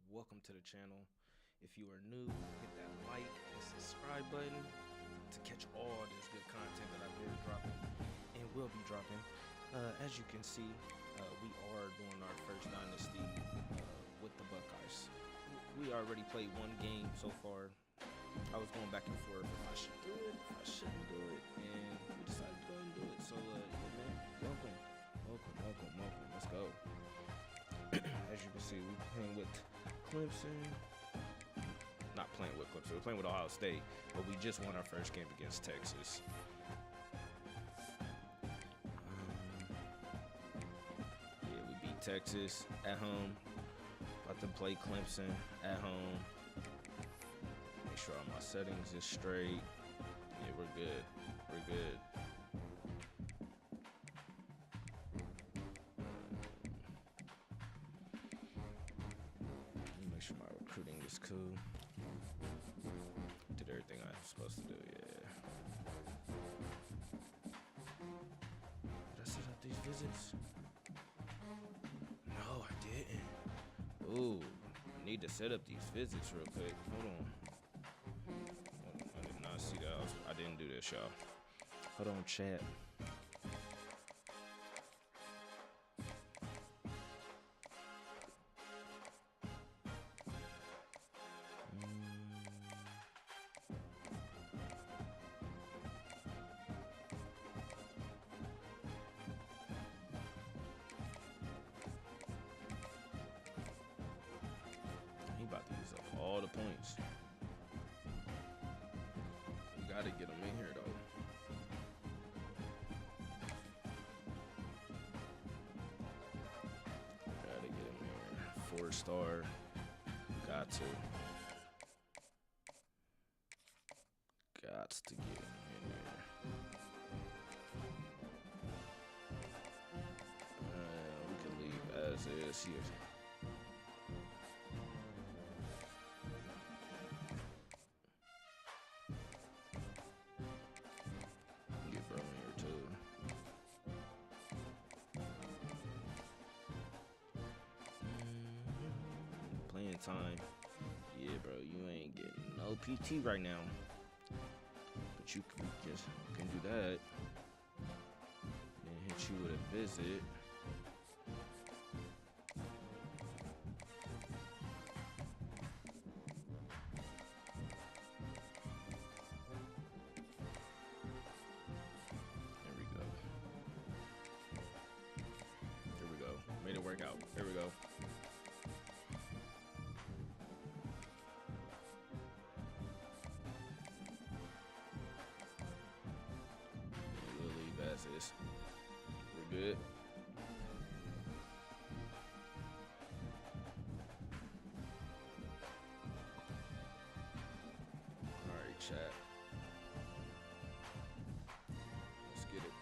welcome to the channel. If you are new, hit that like and subscribe button to catch all this good content that I've been dropping and will be dropping. As you can see, we are doing our first Dynasty with the Buckeyes. We already played one game so far. I was going back and forth if I should do it, if I shouldn't do it, and we decided to go ahead and do it. So, yeah, man, welcome. Let's go. As you can see, we're playing with Clemson. Not playing with Clemson, we're playing with Ohio State, but we just won our first game against Texas. Yeah, we beat Texas at home. About to play Clemson at home. Make sure all my settings is straight. Yeah, we're good. We're good. Make sure my recruiting is cool. Did everything I was supposed to do, yeah. Did I set up these visits? No, I didn't. Ooh, I need to set up these visits real quick. Hold on. I did not see that. I didn't do this, y'all. Hold on, chat. He about to use up all the points. We gotta get him in here though. Gotta get him in here. 4-star. Got to. Got to get him in there. We can leave as is here. Get bro in here too. Playing time. Yeah, bro, you ain't getting no PT right now. But you can do that. Then hit you with a visit. There we go. Made it work out. There we go. We'll leave as is. We're good. Alright, chat. Let's get it.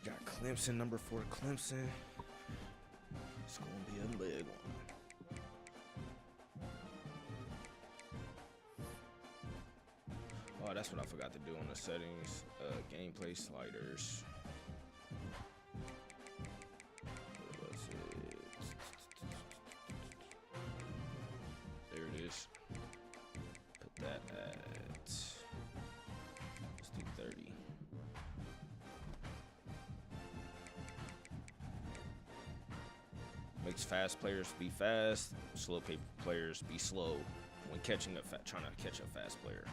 Got Clemson, number 4 Clemson. It's gonna be a leg one. Oh, that's what I forgot to do on the settings. Gameplay sliders. What was it? There it is. Put that at, let's do 30. Makes fast players be fast, slow players be slow when trying to catch a fast player.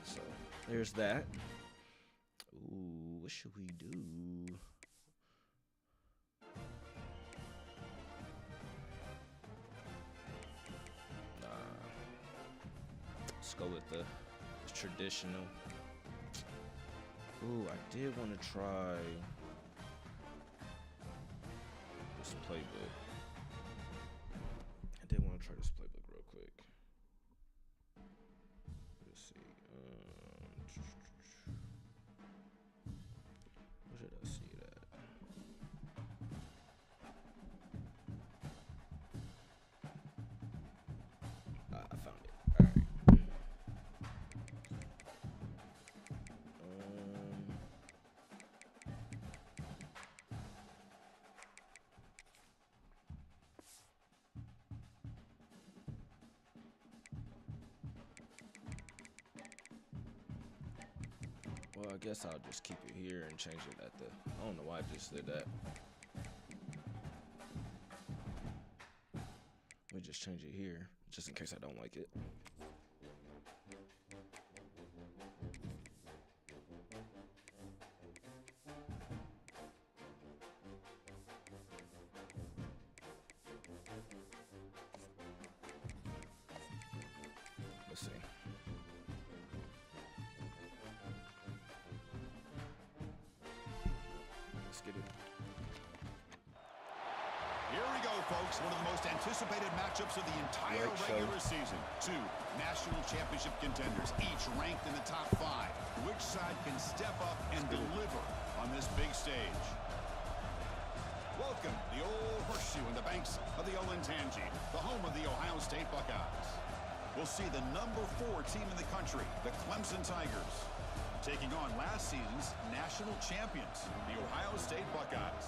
So there's that. Ooh, what should we do? Let's go with the traditional. Ooh, I did want to try this playbook. I did want to try this playbook real quick. Let's see. Where should I see it at? I found it. All right. Well, I guess I'll just keep it here and change it at the... I don't know why I just did that. Let me just change it here, just in case I don't like it. Let's see. Let's get it. Here we go, folks. One of the most anticipated matchups of the entire regular season. Two national championship contenders, each ranked in the top 5. Which side can step up and deliver on this big stage? Welcome, the old horseshoe in the banks of the Olentangy, the home of the Ohio State Buckeyes. We'll see the number 4 team in the country, the Clemson Tigers, taking on last season's national champions, the Ohio State Buckeyes.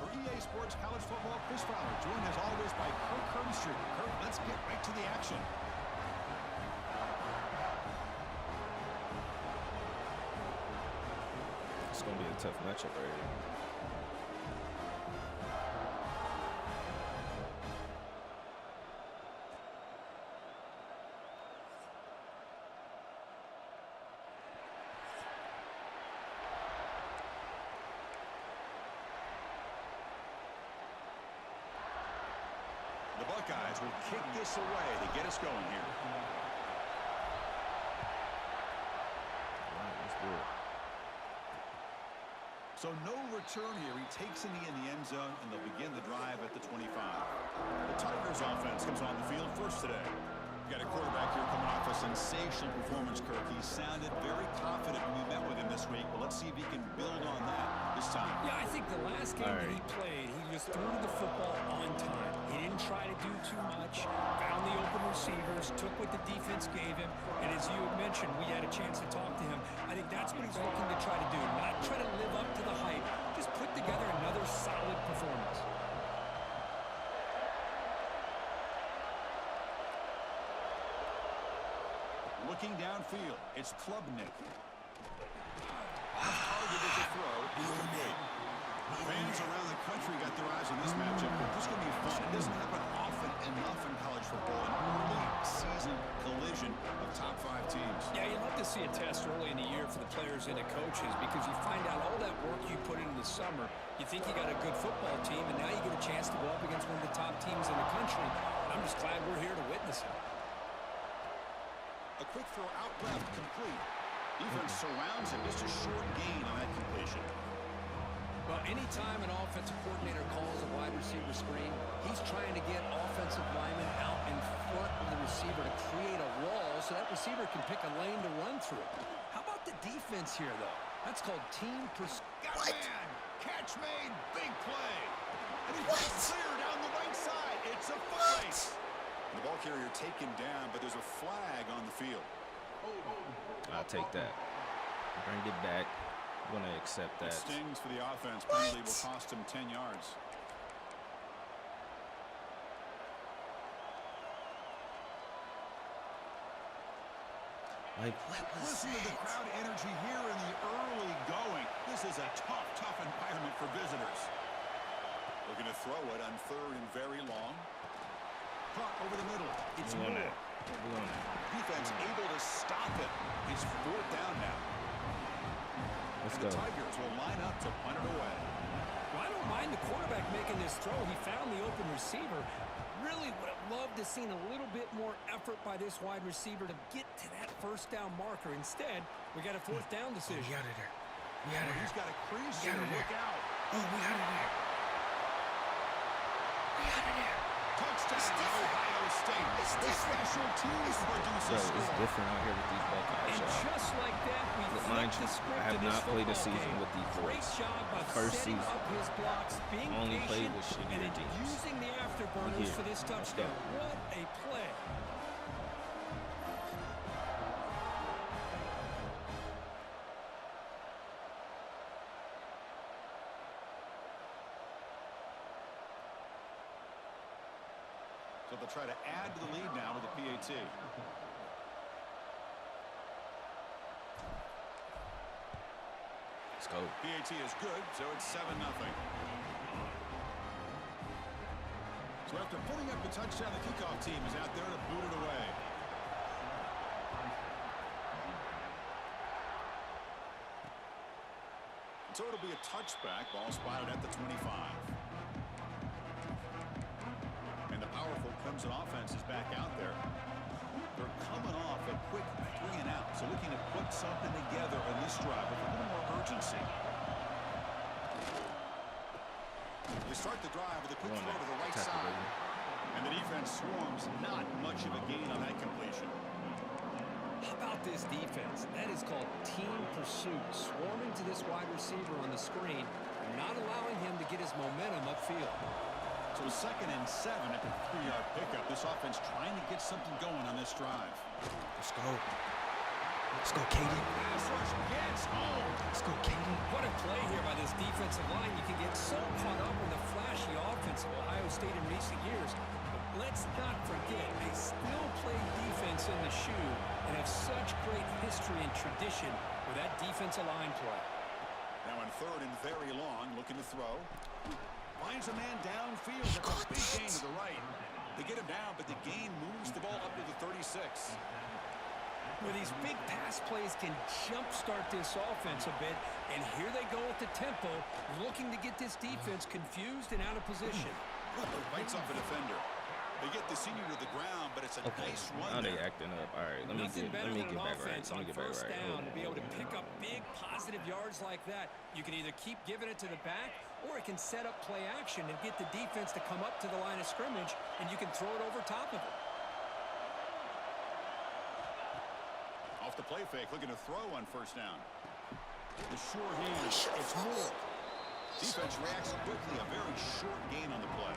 For EA Sports College Football, Chris Fowler, joined as always by Kirk Herbstreit. Kirk, let's get right to the action. It's going to be a tough matchup right here. The Buckeyes will kick this away to get us going here. All right, let's do it. So no return here. He takes in the end zone, and they'll begin the drive at the 25. The Tigers offense comes on the field first today. We've got a quarterback here coming off a sensational performance, Kirk. He sounded very confident when we met with him this week, but let's see if he can build on that this time. Yeah, I think the last game that he played, he just threw the football on time. He didn't try to do too much, found the open receivers, took what the defense gave him, and as you had mentioned, we had a chance to talk to him. I think that's what he's looking to try to do, not try to live up to the hype, just put together another solid performance. Looking downfield, it's Klubnik. Targeted to throw, incomplete. Fans around the country got their eyes on this matchup. This is going to be fun. It doesn't happen often enough in college football. An early season collision of top 5 teams. Yeah, you'd love to see a test early in the year for the players and the coaches because you find out all that work you put in the summer. You think you got a good football team, and now you get a chance to go up against one of the top teams in the country. I'm just glad we're here to witness it. A quick throw out left, complete. Defense surrounds him. Just a short gain on that completion. Well, anytime an offensive coordinator calls a wide receiver screen, he's trying to get offensive linemen out in front of the receiver to create a wall so that receiver can pick a lane to run through. How about the defense here, though? That's called team Got a man. Catch made. Big play. And he's clear down the right side. It's a foot race. The ball carrier taken down, but there's a flag on the field. I'll take that. Bring it back. I'm going to accept that. It stings for the offense. Penalty will cost him 10 yards. Like, what was Listen to the crowd energy here in the early going. This is a tough, tough environment for visitors. Looking to throw it on 3rd and very long. Caught over the middle. It's Moore. Defense able to stop it. It's 4th down now. Let's and go. The Tigers will line up to punt it away. Well, I don't mind the quarterback making this throw. He found the open receiver. Really would have loved to seen a little bit more effort by this wide receiver to get to that 1st down marker. Instead, we got a 4th down decision. We out of there. We out of there. He's got a crease We here. out of there. Look out. Oh, we out of there. We out of there. Touchdown, Ohio State. It's The special teams produce Bro, a score. it's different out here with these Buckeyes, And y'all. just like that, we Look, flipped mind the you, script I have of this not played a football season game. with these Great boys. job of First setting season. up his blocks, being Only played patient, with shittier and then teams. using the Here. afterburners for this Let's go. touchdown. What a play. So they'll try to add to the lead now with the PAT. Let's go. PAT is good, so it's 7-0. So after putting up the touchdown, the kickoff team is out there to boot it away. So it'll be a touchback. Ball spotted at the 25. And the powerful Clemson offense is back out there. They're coming off a quick 3 and out. So looking to put something together in this drive with a little more urgency. They start the drive with a quick throw to the right side. And the defense swarms. Not much of a gain on that completion. How about this defense? That is called team pursuit. Swarming to this wide receiver on the screen, not allowing him to get his momentum upfield. So 2nd and 7 at the 3-yard pickup. This offense trying to get something going on this drive. Let's go. Let's go, Katie. Pass rush gets home. Let's go, Katie. What a play here by this defensive line. You can get so caught up in the flashy offense of Ohio State in recent years. But let's not forget, they still play defense in the shoe and have such great history and tradition with that defensive line play. Now on 3rd and very long, looking to throw. Finds a man downfield. That's a big gain to the right. They get him down, but the gain moves the ball up to the 36. Where these big pass plays can jumpstart this offense a bit, and here they go at the tempo, looking to get this defense confused and out of position. Bites off a defender. They get the senior to the ground, but it's a nice run. Now they acting up. All right, let me get back right. Let me get back right. Down to be able to pick up big positive yards like that. You can either keep giving it to the back, or it can set up play action and get the defense to come up to the line of scrimmage, and you can throw it over top of it. Off the play fake, looking to throw on 1st down. The sure hand, it's more. Defense reacts quickly, a very short gain on the play.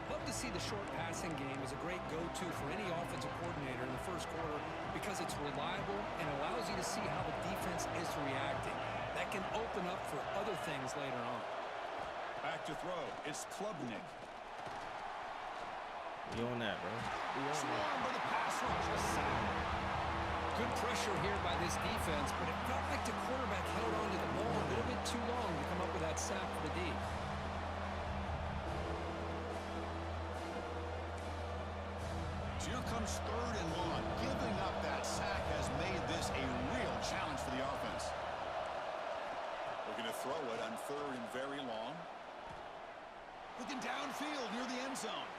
Love to see the short passing game as a great go-to for any offensive coordinator in the 1st quarter because it's reliable and allows you to see how the defense is reacting. That can open up for other things later on. Back to throw. It's Klubnik. You on that, bro? Swarm by the pass rush. A sack. Good pressure here by this defense, but it felt like the quarterback held on to the ball a little bit too long to come up with that sack for the D. So here comes 3rd and long. Giving up that sack has made this a real challenge for the offense. Looking to throw it on 3rd and very long. Looking downfield near the end zone.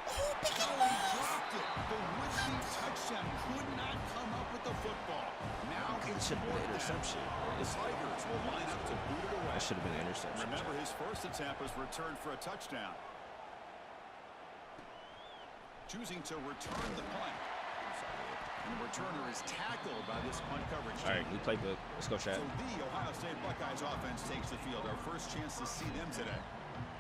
Oh, he dropped it. The would-be touchdown could not come up with the football. Now it's should have been an interception. The Tigers will line up to boot it away. That should have been an interception. Remember, his first attempt was returned for a touchdown. Choosing to return the punt. And the returner is tackled by this punt coverage team. All right, new playbook. Let's go, Chad. So the Ohio State Buckeyes offense takes the field. Our first chance to see them today.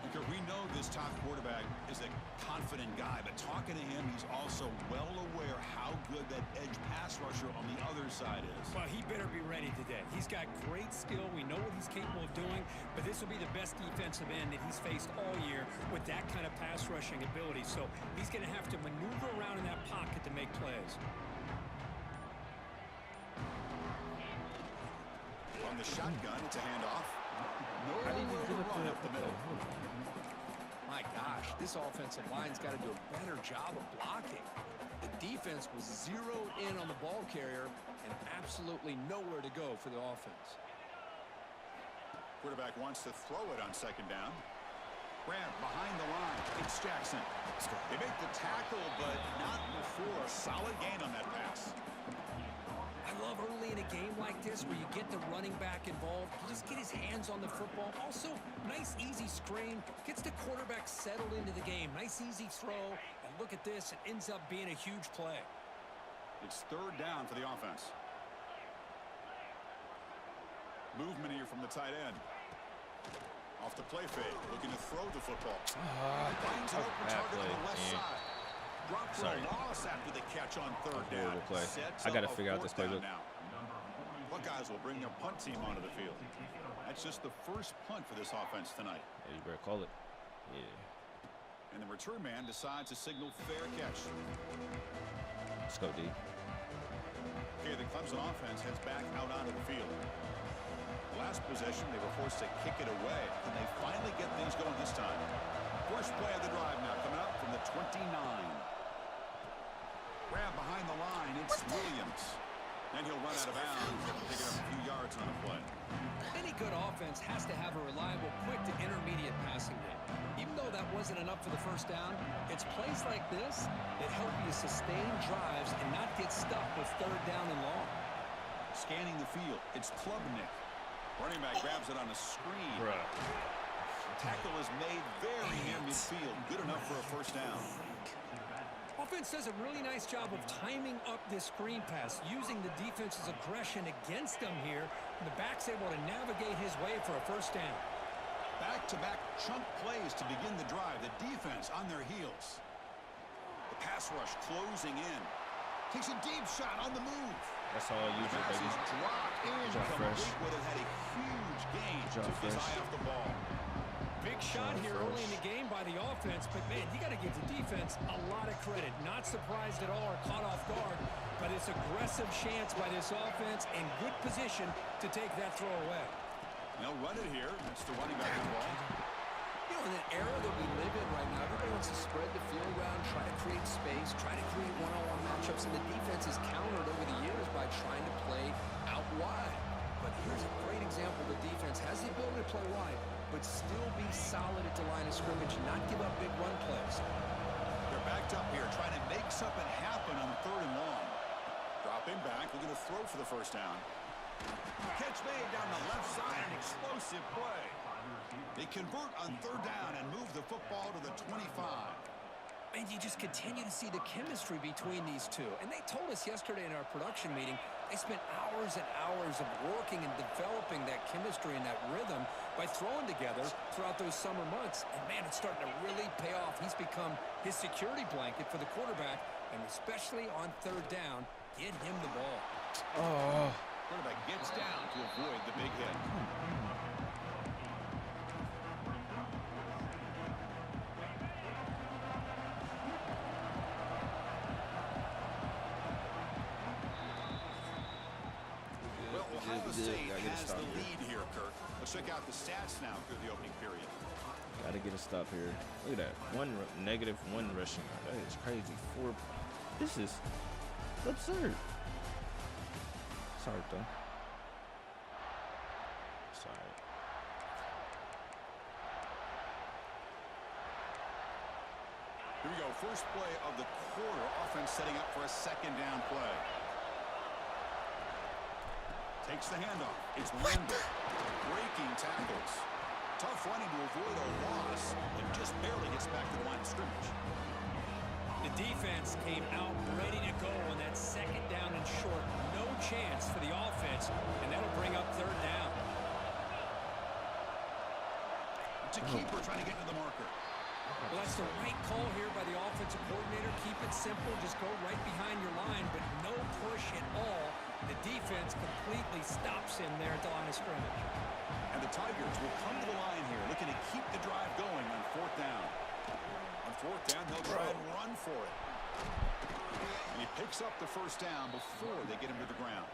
Because we know this top quarterback is a confident guy, but talking to him, he's also well aware how good that edge pass rusher on the other side is. Well, he better be ready today. He's got great skill. We know what he's capable of doing, but this will be the best defensive end that he's faced all year with that kind of pass rushing ability. So he's going to have to maneuver around in that pocket to make plays. On the shotgun, it's a handoff. How did he get Run up the middle. My gosh, this offensive line's got to do a better job of blocking. The defense was zeroed in on the ball carrier and absolutely nowhere to go for the offense. Quarterback wants to throw it on 2nd down. Grant behind the line. It's Jackson. They make the tackle, but not before a solid gain on that pass. I love early in a game like this where you get the running back involved. You just get his hands on the football. Also, nice, easy screen. Gets the quarterback settled into the game. Nice, easy throw. And look at this. It ends up being a huge play. It's 3rd down for the offense. Movement here from the tight end. Off the play fake. Looking to throw the football. Finds an open target on the left side. Drop for a loss after the catch on 3rd down. Play. I got to figure out this playbook. Buckeyes will bring their punt team onto the field. That's just the first punt for this offense tonight. Yeah, you better call it. Yeah. And the return man decides to signal fair catch. Let's go, D. Okay, the Clemson offense heads back out onto the field. possession. They were forced to kick it away. Can they finally get things going this time? First play of the drive now coming up from the 29. Grab behind the line. It's Williams. And he'll run out of bounds, picking up a few yards on the play. Any good offense has to have a reliable, quick to intermediate passing game. Even though that wasn't enough for the first down, it's plays like this that help you sustain drives and not get stuck with third down and long. Scanning the field, it's Klubnik. Running back grabs it on a screen. Bruh. Tackle is made very near midfield. Good enough for a first down. Offense does a really nice job of timing up this screen pass, using the defense's aggression against them here. And the back's able to navigate his way for a first down. Back-to-back chunk plays to begin the drive. The defense on their heels. The pass rush closing in. Takes a deep shot on the move. That's all you do, baby. Dropped incomplete. Would have had a huge gain. Took his eye off the ball. Big shot here early in the game by the offense, but man, you got to give the defense a lot of credit. Not surprised at all or caught off guard, but it's aggressive chance by this offense and good position to take that throw away. They'll run it here. It's the running back involved. You know, in an era that we live in right now, everybody wants to spread the field around, try to create space, try to create one-on-one matchups, and the defense is countered over the years by trying to play out wide. But here's a great example. The defense has the ability to play wide, but still be solid at the line of scrimmage and not give up big run plays. They're backed up here, trying to make something happen on third and long. Dropping back, looking to throw for the first down. Catch made down the left side, an explosive play. They convert on third down and move the football to the 25. And you just continue to see the chemistry between these two. And they told us yesterday in our production meeting, they spent hours and hours of working and developing that chemistry and that rhythm by throwing together throughout those summer months. And man, it's starting to really pay off. He's become his security blanket for the quarterback, and especially on third down, get him the ball. Oh. Quarterback gets down to avoid the big hit. Well, Ohio State has the lead here, Kirk. Let's check out the stats now through the opening period. Gotta get a stop here. Look at that. -1 rushing. That is crazy. This is absurd. Sorry, though. Sorry. Here we go. First play of the quarter. Offense setting up for a second down play. Takes the handoff. It's Lambert. Breaking tackles. Tough running to avoid a loss, and just barely gets back to the line of scrimmage. The defense came out ready to go on that second down and short. No chance for the offense, and that'll bring up third down. It's a keeper trying to get to the marker. Well, that's the right call here by the offensive coordinator. Keep it simple. Just go right behind your line, but no push at all. The defense completely stops him there at the line of scrimmage. And the Tigers will come to the line here, looking to keep the drive going on fourth down. On fourth down, they'll try and run for it. And he picks up the first down before they get him to the ground.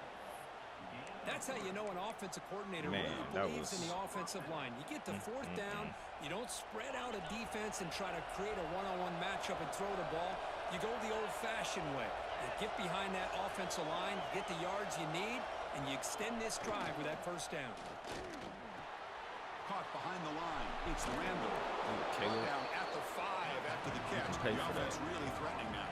That's how you know an offensive coordinator really believes in the offensive line. You get to fourth down, you don't spread out a defense and try to create a one-on-one matchup and throw the ball. You go the old-fashioned way. You get behind that offensive line, get the yards you need, and you extend this drive with that first down. Caught behind the line. It's Randall. Down at the 5 after the catch. The offense really threatening now.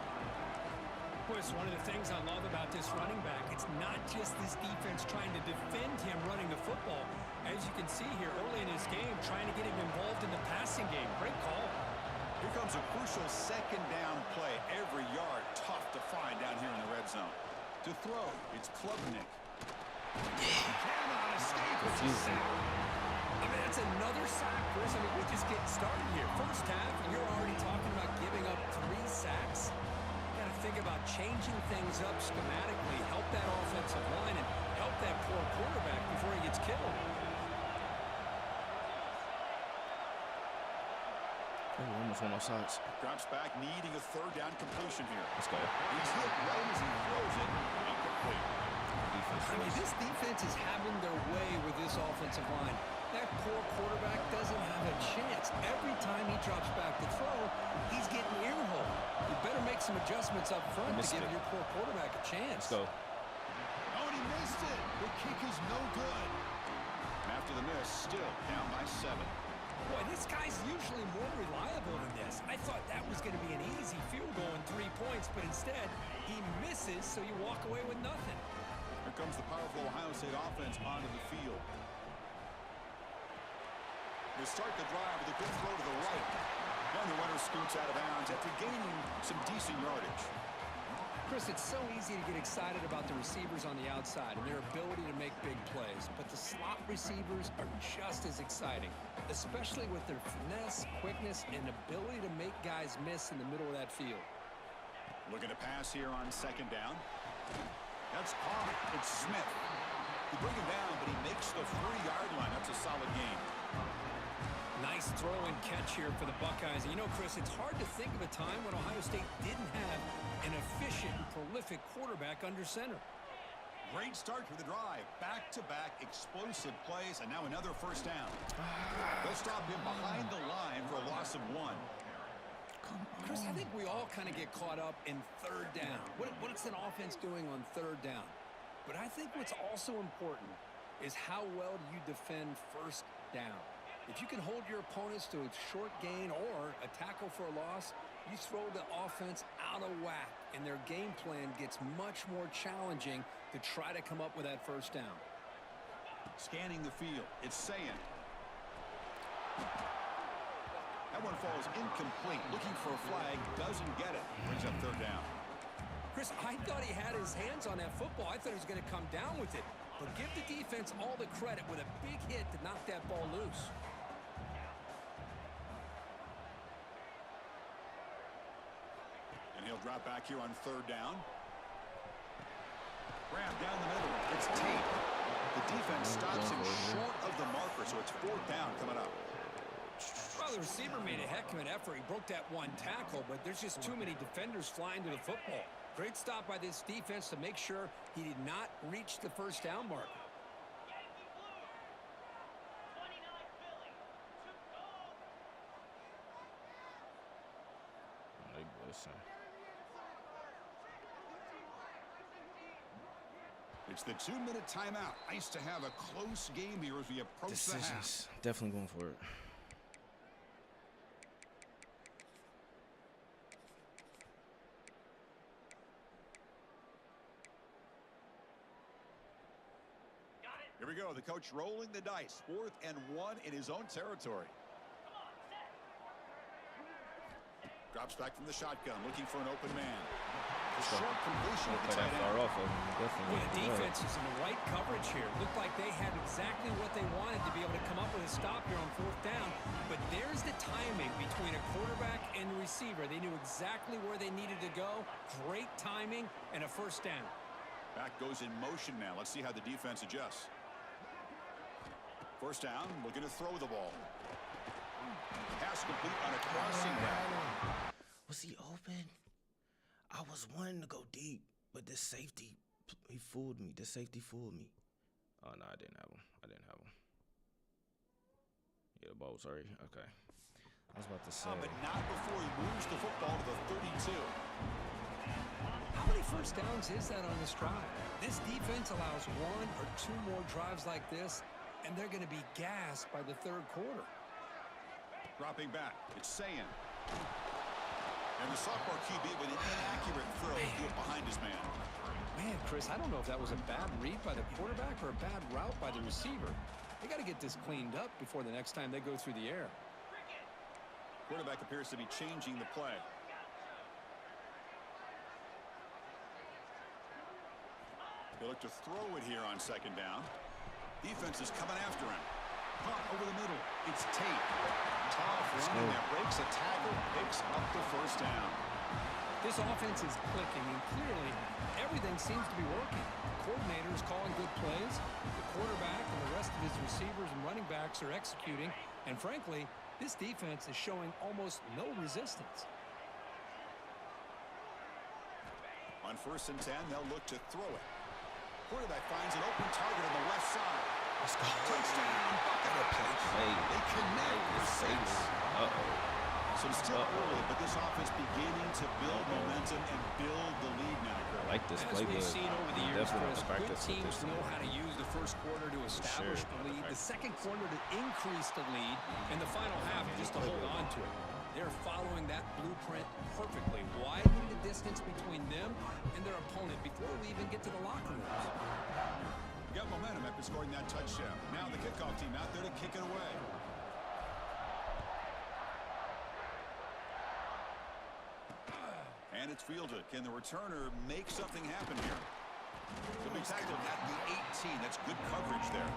It's one of the things I love about this running back. It's not just this defense trying to defend him running the football. As you can see here early in his game, trying to get him involved in the passing game. Great call. Here comes a crucial second down play. Every yard tough to find down here in the red zone. To throw, it's Klubnik. Cannot escape. It's a sack. I mean, that's another sack, Chris. I mean, we're just getting started here. First half, and you're already talking about giving up 3 sacks. You got to think about changing things up schematically, help that offensive line, and help that poor quarterback before he gets killed. Almost on my sides. Drops back, needing a third down completion here. Let's go. He's hit right as he throws it. Incomplete. I mean, this defense is having their way with this offensive offensive line. That poor quarterback doesn't have a chance. Every time he drops back to throw, he's getting earholed. You better make some adjustments up front to give your poor quarterback a chance. Let's go. Oh, and he missed it. The kick is no good. After the miss, still down by 7. Boy, this guy's usually more reliable than this. I thought that was going to be an easy field goal and 3 points, but instead, he misses, so you walk away with nothing. Here comes the powerful Ohio State offense onto the field. They start the drive with a good throw to the right. And the runner scoots out of bounds after gaining some decent yardage. Chris, it's so easy to get excited about the receivers on the outside and their ability to make big plays, but the slot receivers are just as exciting, especially with their finesse, quickness, and ability to make guys miss in the middle of that field. Looking to pass here on 2nd down. That's caught. It's Smith. They bring him down, but he makes the 40-yard line. That's a solid gain. Nice throw and catch here for the Buckeyes. And you know, Chris, it's hard to think of a time when Ohio State didn't have an efficient and prolific quarterback under center. Great start to the drive. Back-to-back explosive plays, and now another 1st down. They'll stop him behind the line for a loss of 1. Chris, I think we all kind of get caught up in 3rd down. What's an offense doing on 3rd down? But I think what's also important is how well do you defend 1st down. If you can hold your opponents to a short gain or a tackle for a loss, you throw the offense out of whack, and their game plan gets much more challenging to try to come up with that 1st down. Scanning the field, it's saying. That one falls incomplete. Looking for a flag, doesn't get it. Brings up 3rd down. Chris, I thought he had his hands on that football. I thought he was going to come down with it. But give the defense all the credit with a big hit to knock that ball loose. And he'll drop back here on 3rd down. Grab down the middle. It's Tate. The defense stops him short of the marker, so it's 4th down coming up. Well, the receiver made a heck of an effort. He broke that one tackle, but there's just too many defenders flying to the football. Great stop by this defense to make sure he did not reach the 1st down marker. It's the 2-minute timeout. Nice to have a close game here as we approach the half. Definitely going for it. Here we go. The coach rolling the dice. 4th and 1 in his own territory. Drops back from the shotgun, looking for an open man. A short completion of the tight end. Well, the defense is in the right coverage here. Looked like they had exactly what they wanted to be able to come up with a stop here on 4th down. But there's the timing between a quarterback and the receiver. They knew exactly where they needed to go. Great timing and a 1st down. Back goes in motion now. Let's see how the defense adjusts. 1st down, looking to throw the ball. Pass complete on a crossing route. Was he open? I was wanting to go deep, but this safety, he fooled me. This safety fooled me. Oh, no, I didn't have him. Yeah, the ball was already, okay. I was about to say. But not before he moves the football to the 32. How many 1st downs is that on this drive? This defense allows 1 or 2 more drives like this, and they're going to be gassed by the 3rd quarter. Dropping back, it's Sayin. And the sophomore QB with an inaccurate throw behind his man. Man, Chris, I don't know if that was a bad read by the quarterback or a bad route by the receiver. They got to get this cleaned up before the next time they go through the air. Quarterback appears to be changing the play. They look to throw it here on 2nd down. Defense is coming after him. Punt over the middle. It's Tate. Tough running that breaks a tackle, picks up the 1st down. This offense is clicking, and clearly everything seems to be working. The coordinator is calling good plays. The quarterback and the rest of his receivers and running backs are executing. And frankly, this defense is showing almost no resistance. On 1st and 10, they'll look to throw it. Quarterback finds an open target on the left side. Let's go. Touchdown, They connect for six. So still early, but this offense beginning to build momentum and build the lead now. I like this As we've playbook. seen over the years, Definitely Chris, practice good with teams this. know how to use the first quarter to establish the lead, the second quarter to increase the lead, and the final half just to hold on to it. They're following that blueprint perfectly, widening the distance between them and their opponent before we even get to the locker rooms. Got momentum after scoring that touchdown. Now the kickoff team out there to kick it away. And it's fielded. Can the returner make something happen here? He'll be tackled at the 18. That's good coverage there.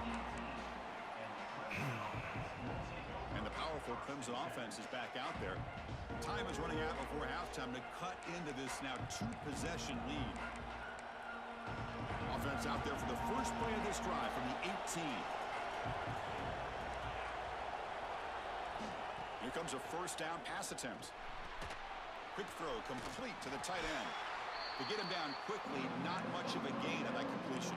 And the powerful Clemson offense is back out there. Time is running out before halftime to cut into this now two-possession lead. Offense out there for the first play of this drive from the 18. Here comes a first down pass attempt. Quick throw complete to the tight end. To get him down quickly, not much of a gain on that completion.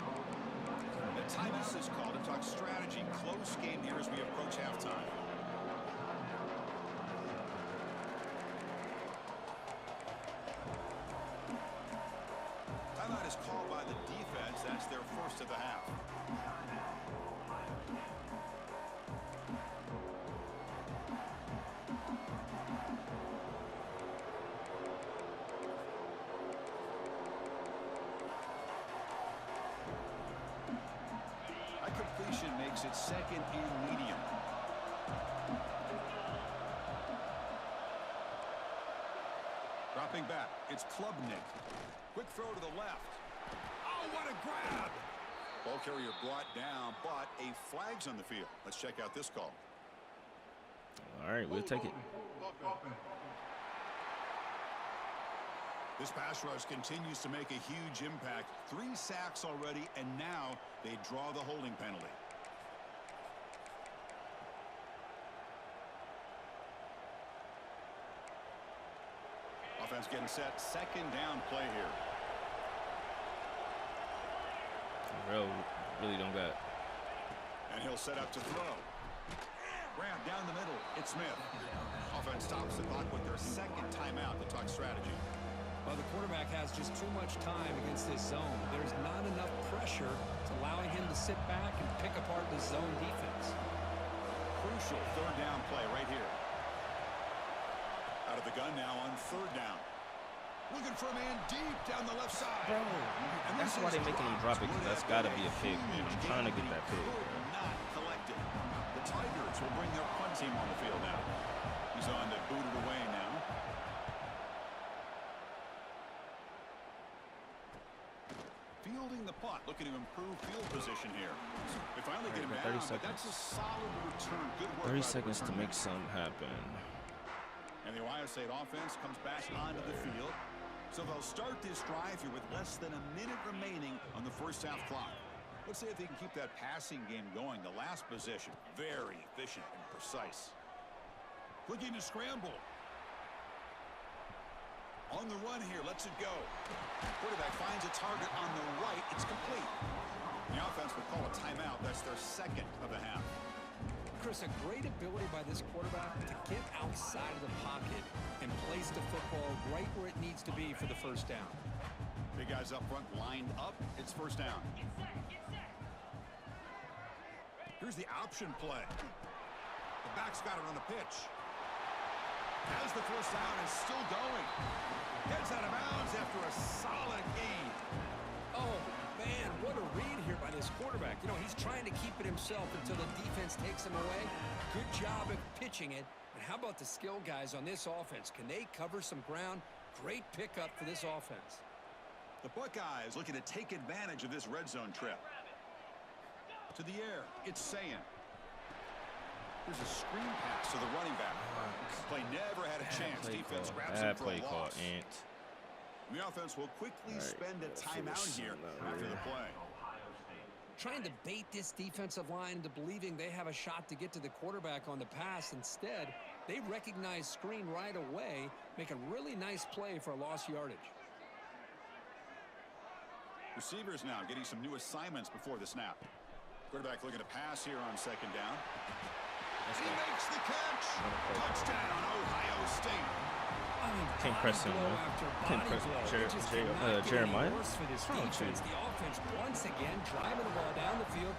The timeout is called to talk strategy. Close game here as we approach halftime. Timeout is called by the defense. That's their first of the half. That completion makes it second and medium. Dropping back, it's Klubnik. Quick throw to the left. Oh, what a grab! Ball carrier brought down, but a flag's on the field. Let's check out this call. All right, we'll take it. This pass rush continues to make a huge impact. 3 sacks already, and now they draw the holding penalty. Offense getting set. Second down play here. Really don't got it. And he'll set up to throw. Grab down the middle. It's Smith. Offense stops the clock with their second timeout to talk strategy. Well, the quarterback has just too much time against this zone. There's not enough pressure to allowing him to sit back and pick apart the zone defense. Crucial third down play right here. Out of the gun now on third down. Looking for a man deep down the left side. Bro, that's why they're making him drop it, because that's got to be a pick. I'm trying to get that pick. Not collected. The Tigers will bring their punt team on the field now. He's on to boot it away now. Fielding the punt, looking to improve field position here. They finally get him down, but that's a solid return. Good work. 30 seconds to make something happen. And the Ohio State offense comes back onto the field. So they'll start this drive here with less than a minute remaining on the first half clock. Let's see if they can keep that passing game going. The last possession, very efficient and precise. Looking to scramble. On the run here, lets it go. Quarterback finds a target on the right. It's complete. The offense would call a timeout. That's their second of the half. Chris, a great ability by this quarterback to get outside of the pocket and place the football right where it needs to be for the first down. Big guys up front lined up. It's first down. Here's the option play. The back's got it on the pitch. As the first down is still going. Gets out of bounds after a solid gain. Oh, man, what a read here by this quarterback. You know, he's trying to keep it himself until the defense takes him away. Good job of pitching it. And how about the skill guys on this offense? Can they cover some ground? Great pickup for this offense. The Buckeyes looking to take advantage of this red zone trip. To the air, it's Sayan. There's a screen pass to the running back. Play never had a chance. Defense grabs him for a loss. The offense will quickly spend a timeout here after the play. Trying to bait this defensive line into believing they have a shot to get to the quarterback on the pass. Instead, they recognize screen right away, make a really nice play for a lost yardage. Receivers now getting some new assignments before the snap. Quarterback looking to pass here on second down. He makes the catch. Touchdown, Ohio State. Can't press him, man. Can't press Jeremiah. For this defense, the offense once again driving the ball down the field.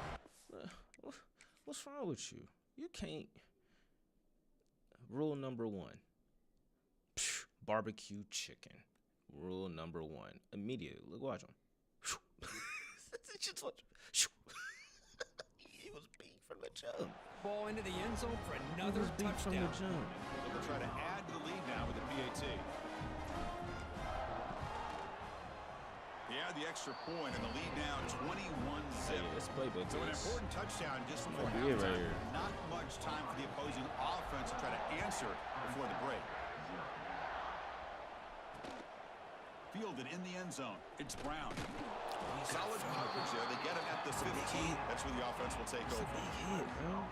What's wrong with you? You can't. Rule number 1. Barbecue chicken. Rule number 1. Immediately. Look, watch him. Just watch him. He was beat from the jump. Ball into the end zone for another touchdown. From the jump. They'll try to add to the lead now with the PAT. They add the extra point, and the lead now 21-0. Let's play, but So an important touchdown just before be it halftime. right here. Not much time for the opposing offense to try to answer before the break. Fielded in the end zone. It's Brown. Solid coverage there. They get him at the 15. That's where the offense will take over. Big hit, bro.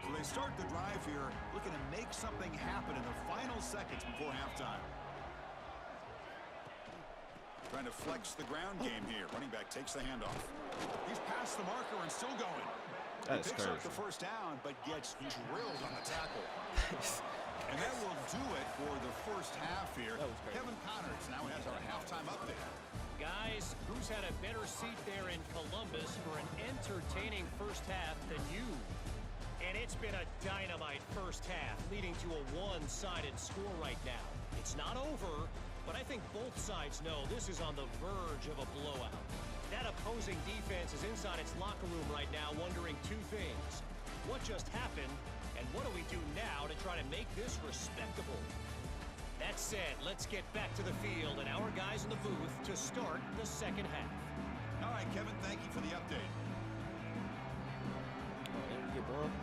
So they start the drive here, looking to make something happen in the final seconds before halftime. Trying to flex the ground game here. Running back takes the handoff. He's past the marker and still going. That's he picks crazy. up the first down, but gets drilled on the tackle. And that will do it for the first half here. Kevin Connors now has our halftime update. Guys, who's had a better seat there in Columbus for an entertaining first half than you? And it's been a dynamite first half, leading to a one-sided score right now. It's not over, but I think both sides know this is on the verge of a blowout. That opposing defense is inside its locker room right now wondering two things. What just happened, and what do we do now to try to make this respectable? That said, let's get back to the field and our guys in the booth to start the second half. All right, Kevin, thank you for the update.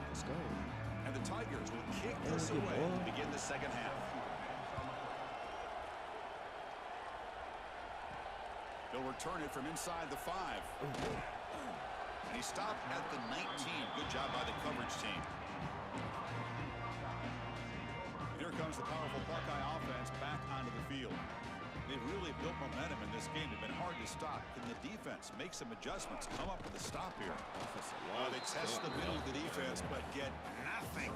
Let's go. And the Tigers will kick this away to begin the second half. They'll return it from inside the 5. And he stopped at the 19. Good job by the coverage team. Here comes the powerful Buckeye offense back onto the field. They've really built momentum in this game. They've been hard to stop. Can the defense make some adjustments? Come up with a stop here. They test the middle of the defense, but get nothing.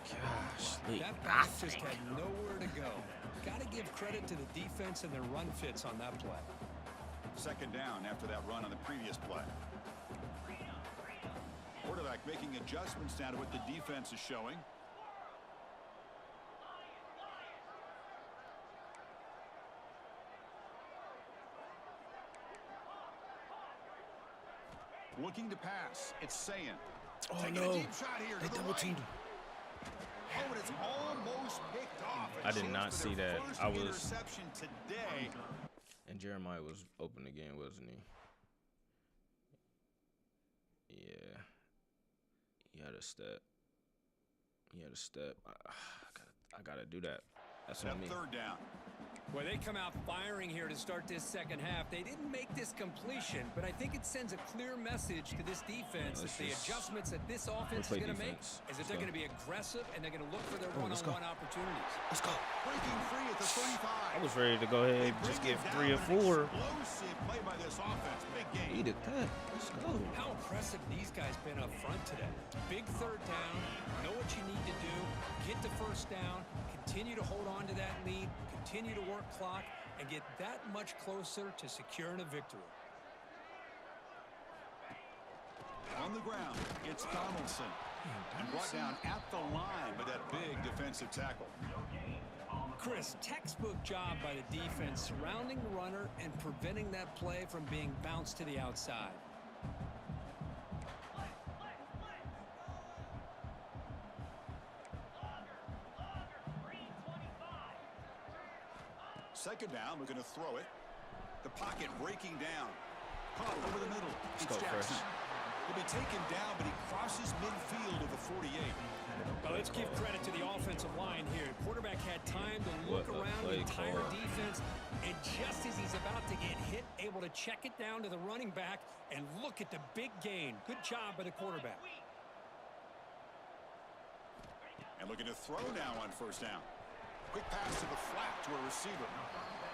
Gosh, That pass just had nowhere to go. Got to give credit to the defense and their run fits on that play. Second down after that run on the previous play. Quarterback making adjustments now to what the defense is showing. Looking to pass. It's Sayin. Oh, Taking no. a deep shot here They to the double right. teamed him. Oh, and it's almost picked off. I did not see that. I was. Interception today. And Jeremiah was open again, wasn't he? Yeah. He had a step. I gotta do that. That's on me. Third down. Well, they come out firing here to start this second half. They didn't make this completion, but I think it sends a clear message to this defense that the adjustments that this offense is going to make is that they're going to be aggressive and they're going to look for their one-on-one opportunities. Let's go. Breaking free at the 35. I was ready to go ahead and just get 3 or 4. Explosive play by this offense. Big game. Eat it, cut. Let's go. How impressive these guys been up front today. Big third down, know what you need to do, get the first down, continue to hold on to that lead, continue to work clock, and get that much closer to securing a victory. On the ground, it's Donaldson. And brought down at the line with that big defensive tackle. Chris, textbook job by the defense surrounding the runner and preventing that play from being bounced to the outside. Second down, we're going to throw it. The pocket breaking down. Caught over the middle. It's Jackson. He'll be taken down, but he crosses midfield of the 48. Well, let's give credit to the offensive line here. Quarterback had time to look around the entire defense, and just as he's about to get hit, able to check it down to the running back, and look at the big gain. Good job by the quarterback. And looking to throw now on first down. Quick pass to the flat. flat to a receiver.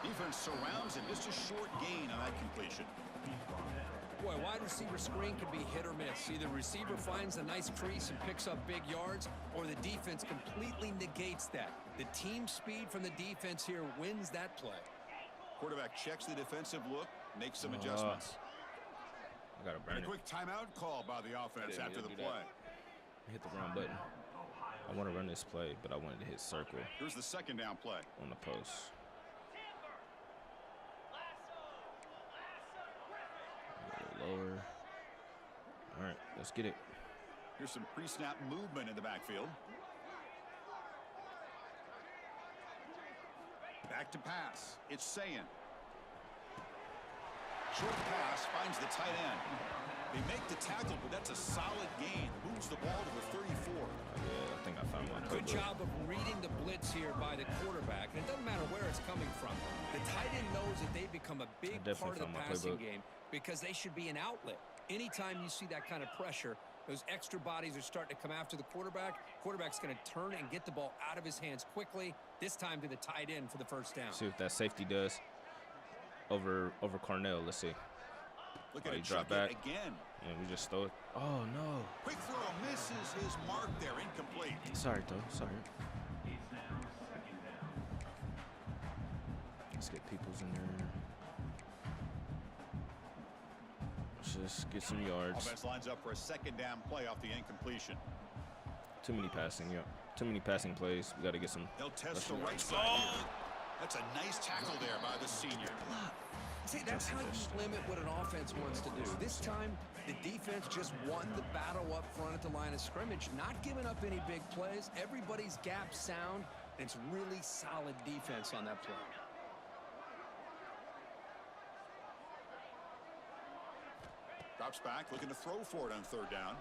Defense surrounds him. Just a short gain on that completion. Boy, wide receiver screen can be hit or miss. Either receiver finds a nice crease and picks up big yards, or the defense completely negates that. The team speed from the defense here wins that play. Quarterback checks the defensive look, makes some adjustments. I gotta burn a quick timeout call by the offense after the play. Hit the wrong button. I want to run this play, but I wanted to hit circle. Here's the second down play. On the post. A little lower. All right, let's get it. Here's some pre-snap movement in the backfield. Back to pass. It's Sayin. Short pass finds the tight end. They make the tackle, but that's a solid gain. Moves the ball to the 34. Yeah, I think I found one. Good job of reading the blitz here by the quarterback. And it doesn't matter where it's coming from. The tight end knows that they've become a big part of the passing game because they should be an outlet. Anytime you see that kind of pressure, those extra bodies are starting to come after the quarterback. Quarterback's going to turn and get the ball out of his hands quickly, this time to the tight end for the first down. See what that safety does over Cornell. Let's see. Look at it, drop back again. And we just throw it. Oh, no. Quick throw misses his mark there. Incomplete. Sorry, though. Sorry. Let's get Peoples in there. Let's just get some yards. Offense lines up for a second down play off the incompletion. Too many passing, yeah. Too many passing plays. We got to get some. They'll test the right side here. That's a nice tackle there by the senior. See, that's how you limit what an offense wants to do. This time, the defense just won the battle up front at the line of scrimmage, not giving up any big plays. Everybody's gap sound. It's really solid defense on that play. Drops back, looking to throw for it on third down.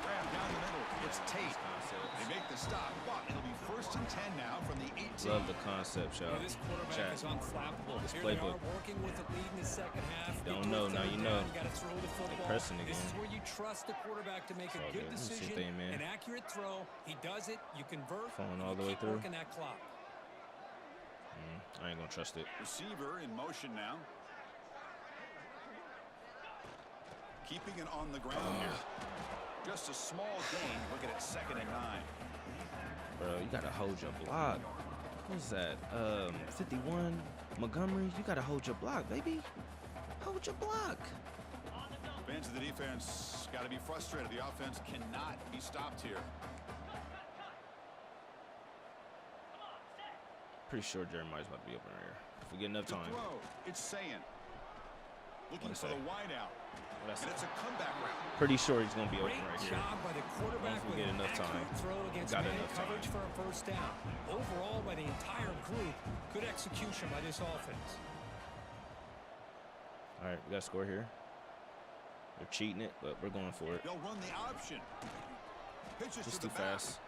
Grab down the middle. It's Tate. They make the stop, but it'll be 1st and 10 now from the 18. Love the concept, y'all. This quarterback is unflappable. This Here playbook. they are working with the lead in the second half. Don't know, now you know. You got to throw the football. Pressing again. This is where you trust the quarterback to make a good decision, an accurate throw. He does it. You convert. Falling all the way through. Working that clock. I ain't gonna trust it. Receiver in motion now. Keeping it on the ground here. Just a small gain. Looking at 2nd and 9. Bro, you gotta hold your block. What's that? 51 Montgomery. You gotta hold your block, baby. Hold your block. Fans of the defense got to be frustrated. The offense cannot be stopped here. Pretty sure Jeremiah's about to be open right here. If we get enough time. Throw. It's Sayin. Looking for the wide out. And it's a comeback route. Pretty sure he's going to be open right Great here. job by the quarterback If we get enough time. Throw against Got man enough coverage time. for a first down. Overall, by the entire group, good execution by this offense. All right, we got to score here. They're cheating it, but we're going for it. They'll run the option. Pitches Just to too the back. fast.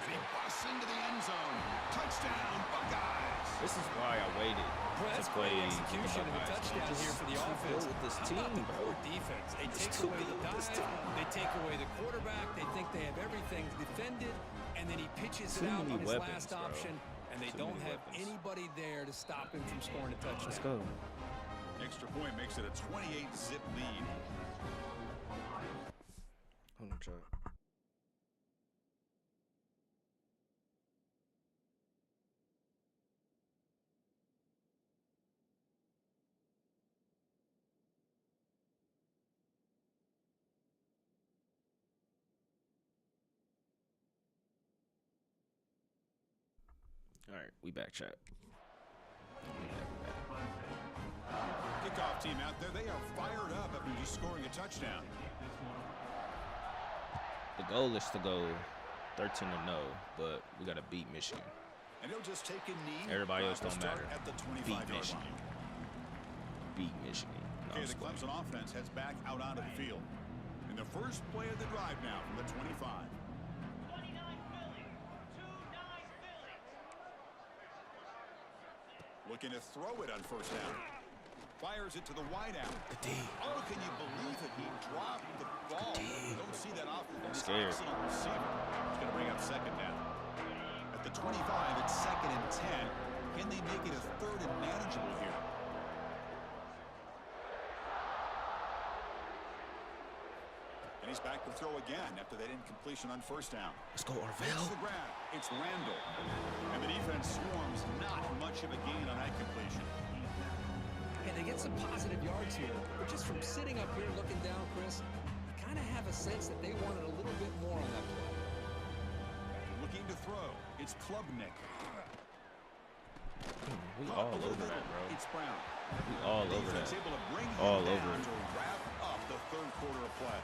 And he busts into the end zone. Touchdown, Buckeyes. This is why I waited to play Execution and a touchdown here for the offense. With this How team, about the bro. poor defense? They take away the dive, they take away the quarterback, they think they have everything defended, and then he pitches it out on his last option, and they don't have anybody there to stop him from scoring a touchdown. Let's go. Extra point makes it a 28-zip lead. Hold on, Chuck. All right, we back, chat. We back. Kickoff team out there, they are fired up after just scoring a touchdown. The goal is to go 13-0, but we got to beat Michigan. And he'll just take a knee. Everybody else don't matter. At the Beat 25-yard Michigan. line. Beat Michigan. No, Okay, the Clemson offense heads back out onto the field. In the first play of the drive now from the 25. Looking to throw it on first down. Fires it to the wideout. Oh, can you believe it? He dropped the ball. Don't see that often. I'm scared. Excellent receiver. He's going to bring up second down. At the 25, it's 2nd and 10. Can they make it a 3rd and manageable here? And he's back to throw again after that incompletion on 1st down. Let's go, Fakes Orville. the grab. It's Randall. And the defense swarms, not much of a gain on that completion. Yeah, they get some positive yards here, but just from sitting up here looking down, Chris, you kind of have a sense that they wanted a little bit more on that play. Looking to throw. It's Klubnik. We Caught all a little over bit. that, bro. It's Brown. We all over that. Defense able to bring him All down over it. to wrap up the 3rd quarter of play.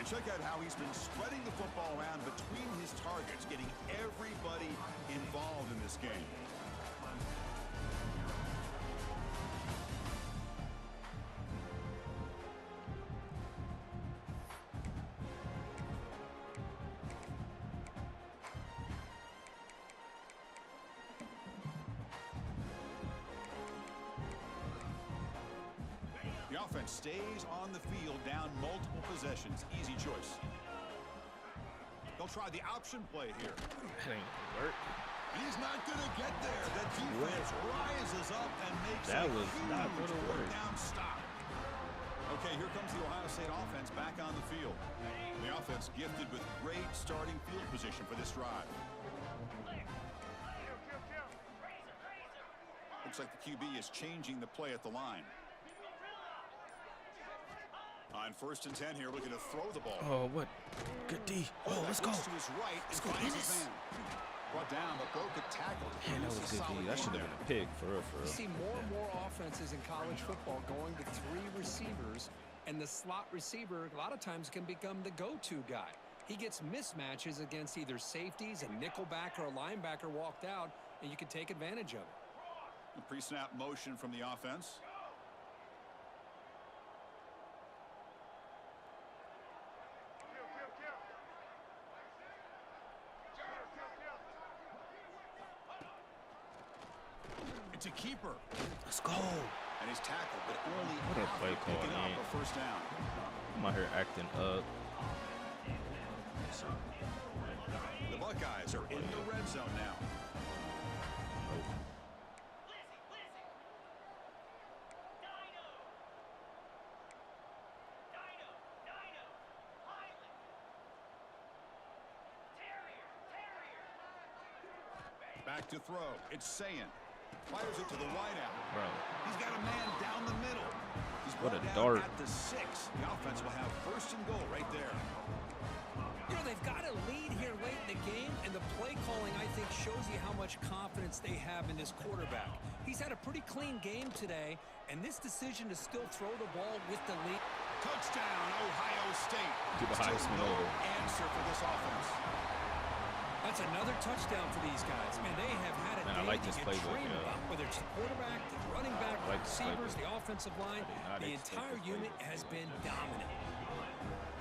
And check out how he's been spreading the football around between his targets, getting everybody involved in this game. The offense stays on the field, down multiple possessions. Easy choice. They'll try the option play here. That ain't gonna work. He's not going to get there. The defense rises up and makes That a was not huge gonna work. 4th down stop. Okay, here comes the Ohio State offense back on the field. The offense gifted with great starting field position for this drive. Looks like the QB is changing the play at the line. On 1st and 10 here, looking to throw the ball. Oh, what? Good D. Oh, let's go. To his right and finds his man. Brought down, but broke a tackle. Man, that was good D. That should have been a pick, for real, for You real. see more and more offenses in college football going to 3 receivers, and the slot receiver a lot of times can become the go-to guy. He gets mismatches against either safeties, a nickelback, or a linebacker walked out, and you can take advantage of it. A pre-snap motion from the offense. It's a keeper. Let's go. And he's tackled, but only What a play after call, picking up man. a 1st down. I'm out here acting up. The Buckeyes are in the red zone now. Back to throw. It's Sayin. Fires it to the wideout. Bro. He's got a man down the middle. He's What a brought dart. down at the 6. The offense will have 1st and goal right there. You know, they've got a lead here late in the game, and the play calling, I think, shows you how much confidence they have in this quarterback. He's had a pretty clean game today, and this decision to still throw the ball with the lead. Touchdown, Ohio State. Get the Still Heisman no over. answer for this offense. That's another touchdown for these guys. Man, they have had a Man, I day like that this you playbook, dream yeah. about, whether it's the quarterback, the running back, I like the this receivers, playbook. the offensive line. I did not The expect entire this unit playbook. has been dominant.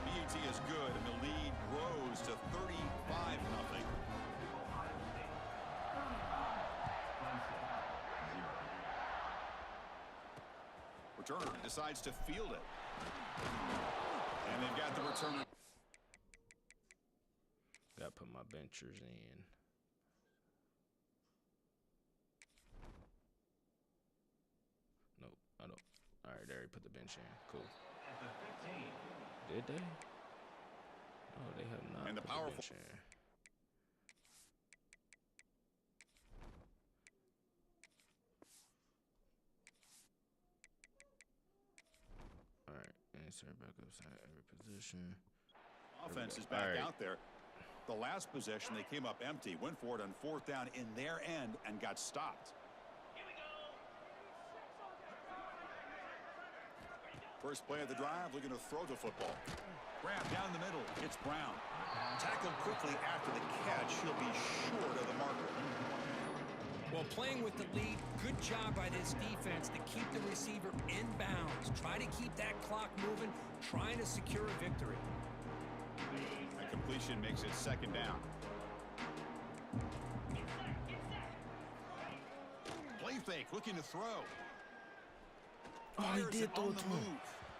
BAT is good, and the lead grows to 35-0. Returner decides to field it. And they've got the returner. Gotta put my benchers in. Nope, I don't. All right, there, put the bench in. Cool. Did they? No, they have not. And the put powerful- bench in. All right, insert back upside every position. Offense is All back right. out there. The last possession, they came up empty, went for it on 4th down in their end and got stopped. First play of the drive, looking to throw the football. Grab down the middle. It's Brown. Tackled quickly after the catch. He'll be short of the marker. Well, playing with the lead, good job by this defense to keep the receiver in bounds. Try to keep that clock moving, trying to secure a victory. The completion makes it 2nd down. Play fake, looking to throw. Oh, he Fires did it throw on it the to him. move.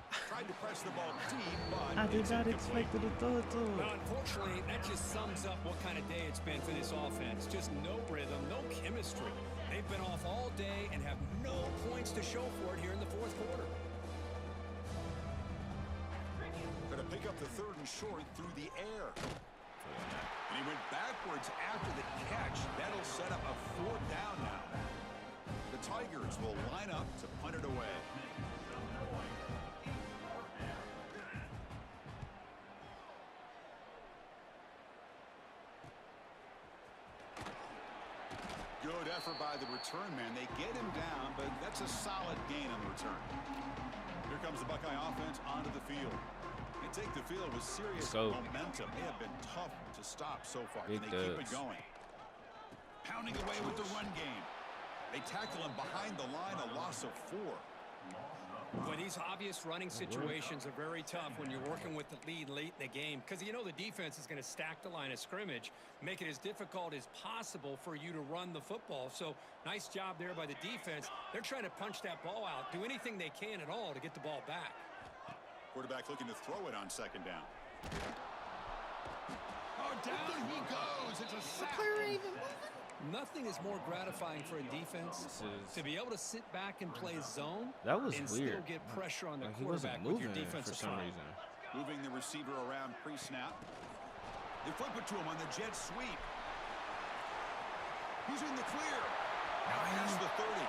Tried to press the ball deep, but I did it's not incomplete. expect to throw it to him. Well, unfortunately, that just sums up what kind of day it's been for this offense. Just no rhythm, no chemistry. They've been off all day and have no points to show for it here in the fourth quarter. Going to pick up the 3rd and short through the air. And he went backwards after the catch. That'll set up a 4th down now. The Tigers will line up to punt it away. Good effort by the return man. They get him down, but that's a solid gain on the return. Here comes the Buckeye offense onto the field. They take the field with serious momentum. They have been tough to stop so far, and they keep it going. Pounding away with the run game. They tackle him behind the line, a loss of 4. Well, these obvious running situations are very tough when you're working with the lead late in the game because you know the defense is going to stack the line of scrimmage, make it as difficult as possible for you to run the football. So nice job there by the defense. They're trying to punch that ball out, do anything they can at all to get the ball back. Quarterback looking to throw it on 2nd down. Oh, down he goes. It's a sack. Nothing is more gratifying for a defense to be able to sit back and play zone That was and weird. still get pressure on the Like, he wasn't quarterback with your moving defensive for some front. reason. Moving the receiver around pre-snap. They flip it to him on the jet sweep. He's in the clear. Now past the 30.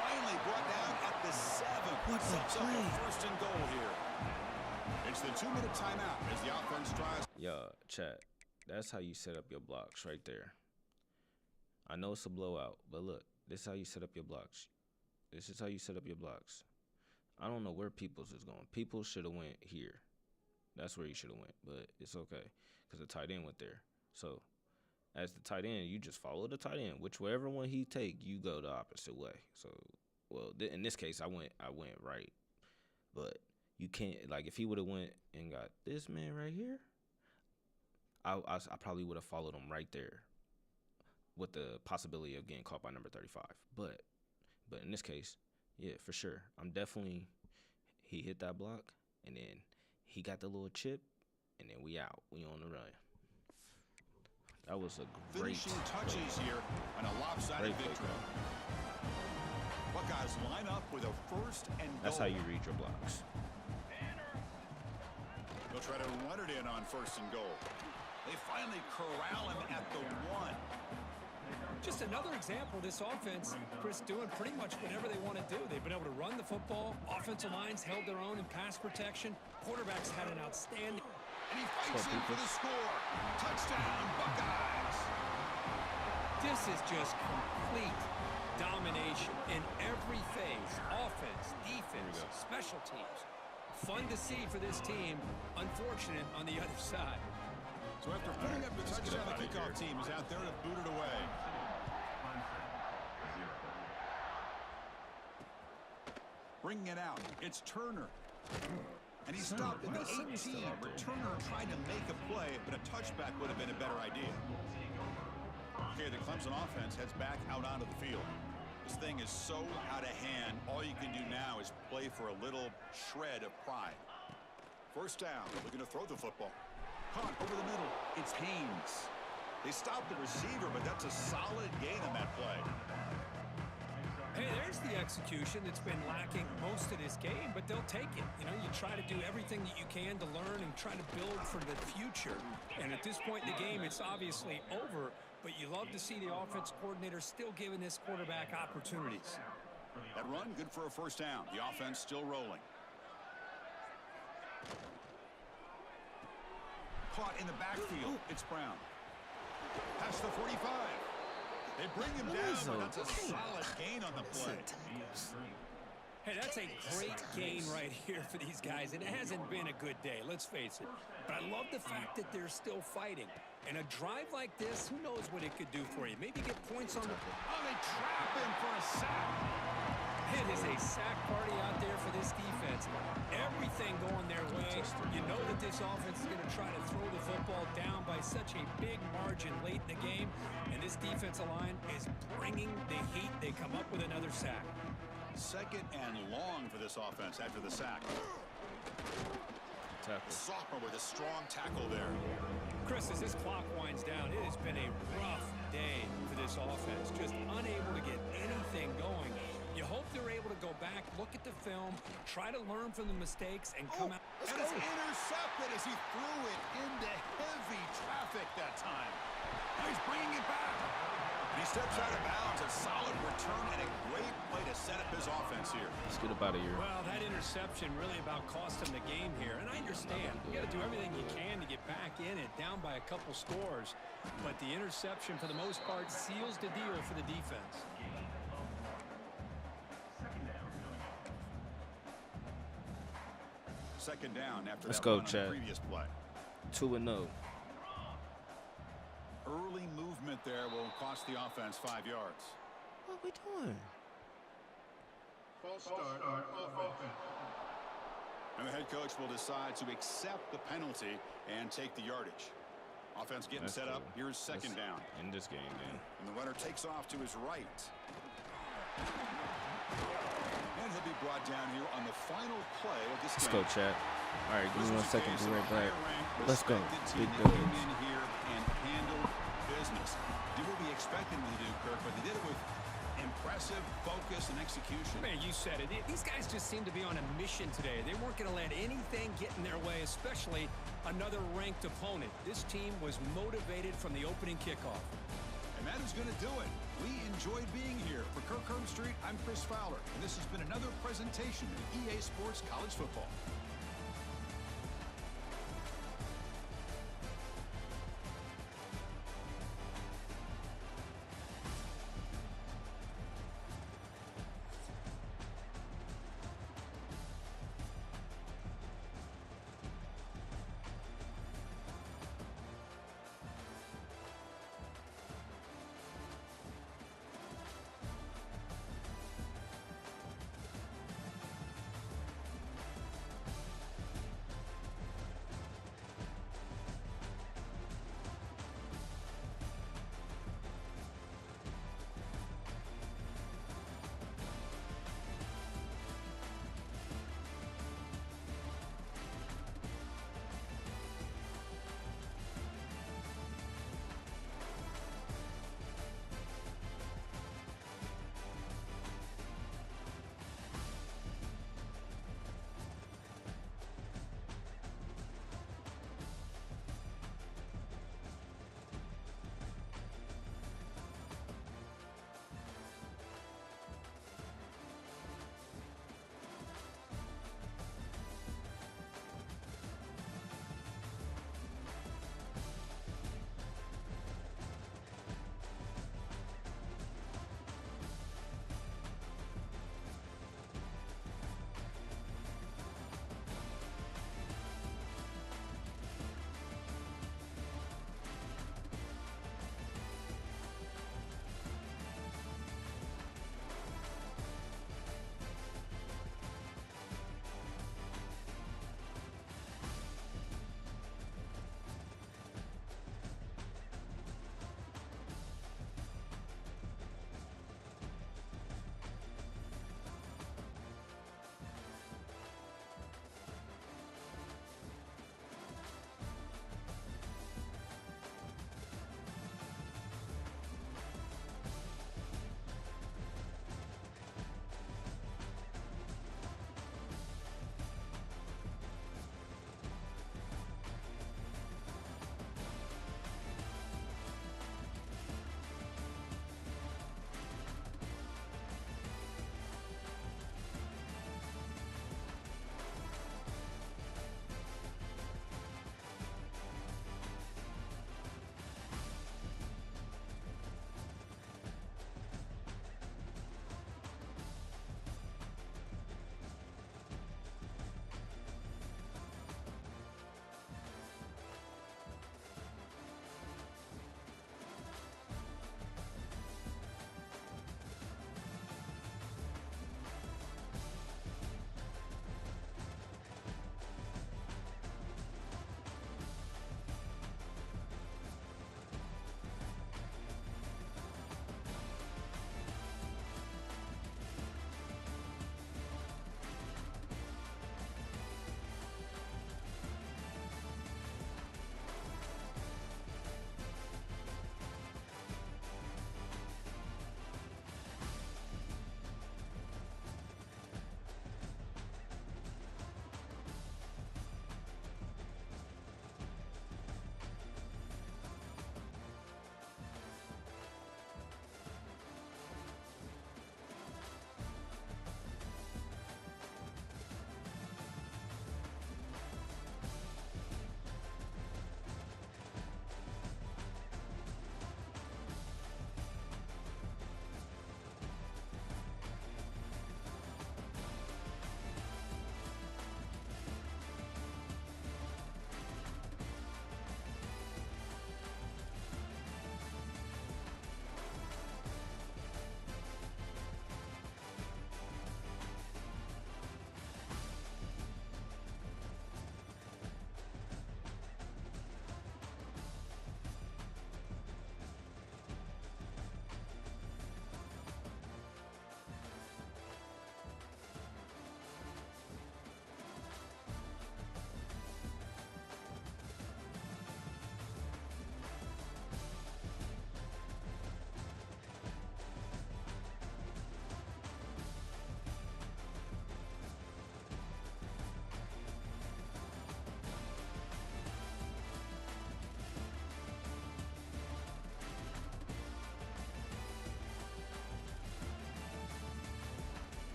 Finally brought down at the 7. What a Sets up play. a 1st and goal here. It's the 2-minute timeout as the offense tries. Yo, chat. That's how you set up your blocks right there. I know it's a blowout, but look, this is how you set up your blocks. This is how you set up your blocks. I don't know where Peoples is going. Peoples should have went here. That's where he should have went, but it's okay because the tight end went there. So as the tight end, you just follow the tight end. Whichever one he take, you go the opposite way. So, well, in this case, I went right, but you can't, like, if he would have went and got this man right here, I probably would have followed him right there with the possibility of getting caught by number 35. But in this case, yeah, for sure. He hit that block, and then he got the little chip, and then we out. We on the run. That was a great Finishing touches here on a lopsided victory. Buckeyes line up with a 1st and goal. That's how you read your blocks. They'll try to run it in on 1st and goal. They finally corral him at the 1. Just another example of this offense, Chris, doing pretty much whatever they want to do. They've been able to run the football. Offensive lines held their own in pass protection. Quarterbacks had an outstanding. And he fights in for the score. Touchdown, Buckeyes. This is just complete domination in every phase. Offense, defense, special teams. Fun to see for this team. Unfortunate on the other side. So after putting up the touchdown, the kickoff team is out there to boot it away. Bringing it out, it's Turner. And he stopped at the 18. Turner tried to make a play, but a touchback would have been a better idea. Okay, the Clemson offense heads back out onto the field. This thing is so out of hand, all you can do now is play for a little shred of pride. 1st down, looking to throw the football. Caught over the middle, it's Haynes. They stopped the receiver, but that's a solid gain on that play. Hey, there's the execution that's been lacking most of this game, but they'll take it. You know, you try to do everything that you can to learn and try to build for the future. And at this point in the game, it's obviously over, but you love to see the offense coordinator still giving this quarterback opportunities. That run, good for a 1st down. The offense still rolling. Caught in the backfield. It's Brown. Past the 45. They bring him down, but that's a solid gain on the play. Hey, that's a great gain right here for these guys, and it hasn't been a good day, let's face it. But I love the fact that they're still fighting. And a drive like this, who knows what it could do for you? Maybe get points on the... Oh, they trap him for a sack. It is a sack party out there for this defense. Everything going their way. You know that this offense is going to try to throw the football down by such a big margin late in the game. And this defensive line is bringing the heat. They come up with another sack. Second and long for this offense after the sack. Tackle. Sophomore with a strong tackle there. Chris, as this clock winds down, it has been a rough day for this offense. Just unable to get anything going. You hope they're able to go back, look at the film, try to learn from the mistakes, and come out. And it's intercepted as he threw it into heavy traffic that time. Now he's bringing it back. And he steps out of bounds. A solid return and a great play to set up his offense here. Let's get up out of here. Well, that interception really about cost him the game here. And I understand. You got to do everything you can to get back in it, down by a couple scores. But the interception, for the most part, seals the deal for the defense. Second down after Let's that go, run on Chad. the previous play. 2-0. Early movement there will cost the offense 5 yards. What are we doing? False start on offense. And the head coach will decide to accept the penalty and take the yardage. Offense getting That's set up. cool. Here's second down. In this game, then. And the runner takes off to his right. And he'll be brought down here on the final play of this Let's game. go, chat. All right, give me 1 second. Be right back. Let's go. Big Came W's. in here and handled business. Did what we expected them to do, Kirk, but they did it with impressive focus and execution. Man, you said it. These guys just seem to be on a mission today. They weren't going to let anything get in their way, especially another ranked opponent. This team was motivated from the opening kickoff. And that is going to do it. We enjoyed being here. For Kirk Herbstreit, I'm Chris Fowler, and this has been another presentation of EA Sports College Football.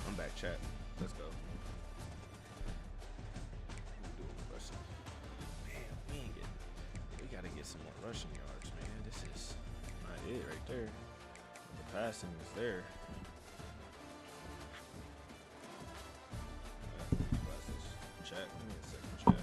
I'm back, chat. Let's go. Man, we gotta get some more rushing yards, man. This is not it right there. The passing is there. Chat. Give me a second, chat.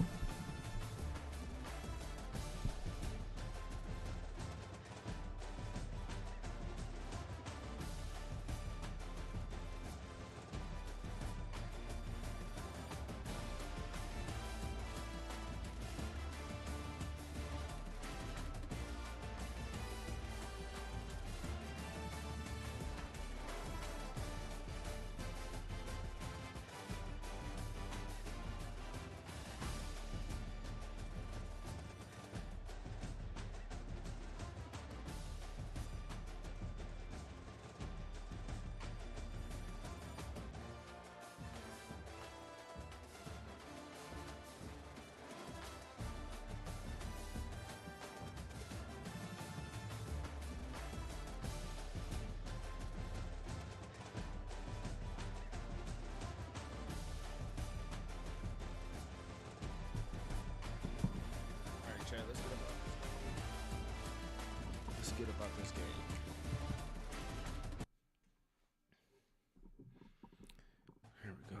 Let's get about this game. Here we go.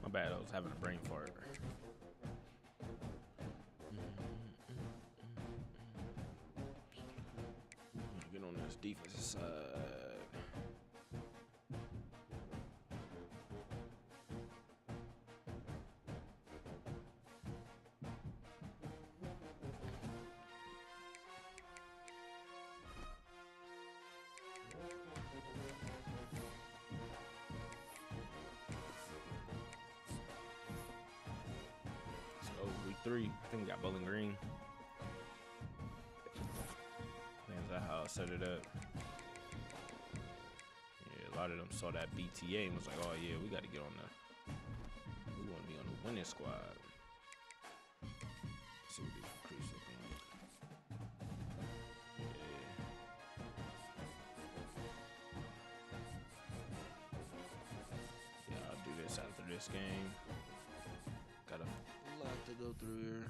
My bad, I was having a brain fart. Get on this defensive side. Week 3, I think we got Bowling Green. I think that's how I set it up. Yeah, a lot of them saw that BTA and was like, oh yeah, we got to get on we want to be on the winning squad. Let's see what these recruits looking like. Yeah, I'll do this after this game. Got a lot to go through here.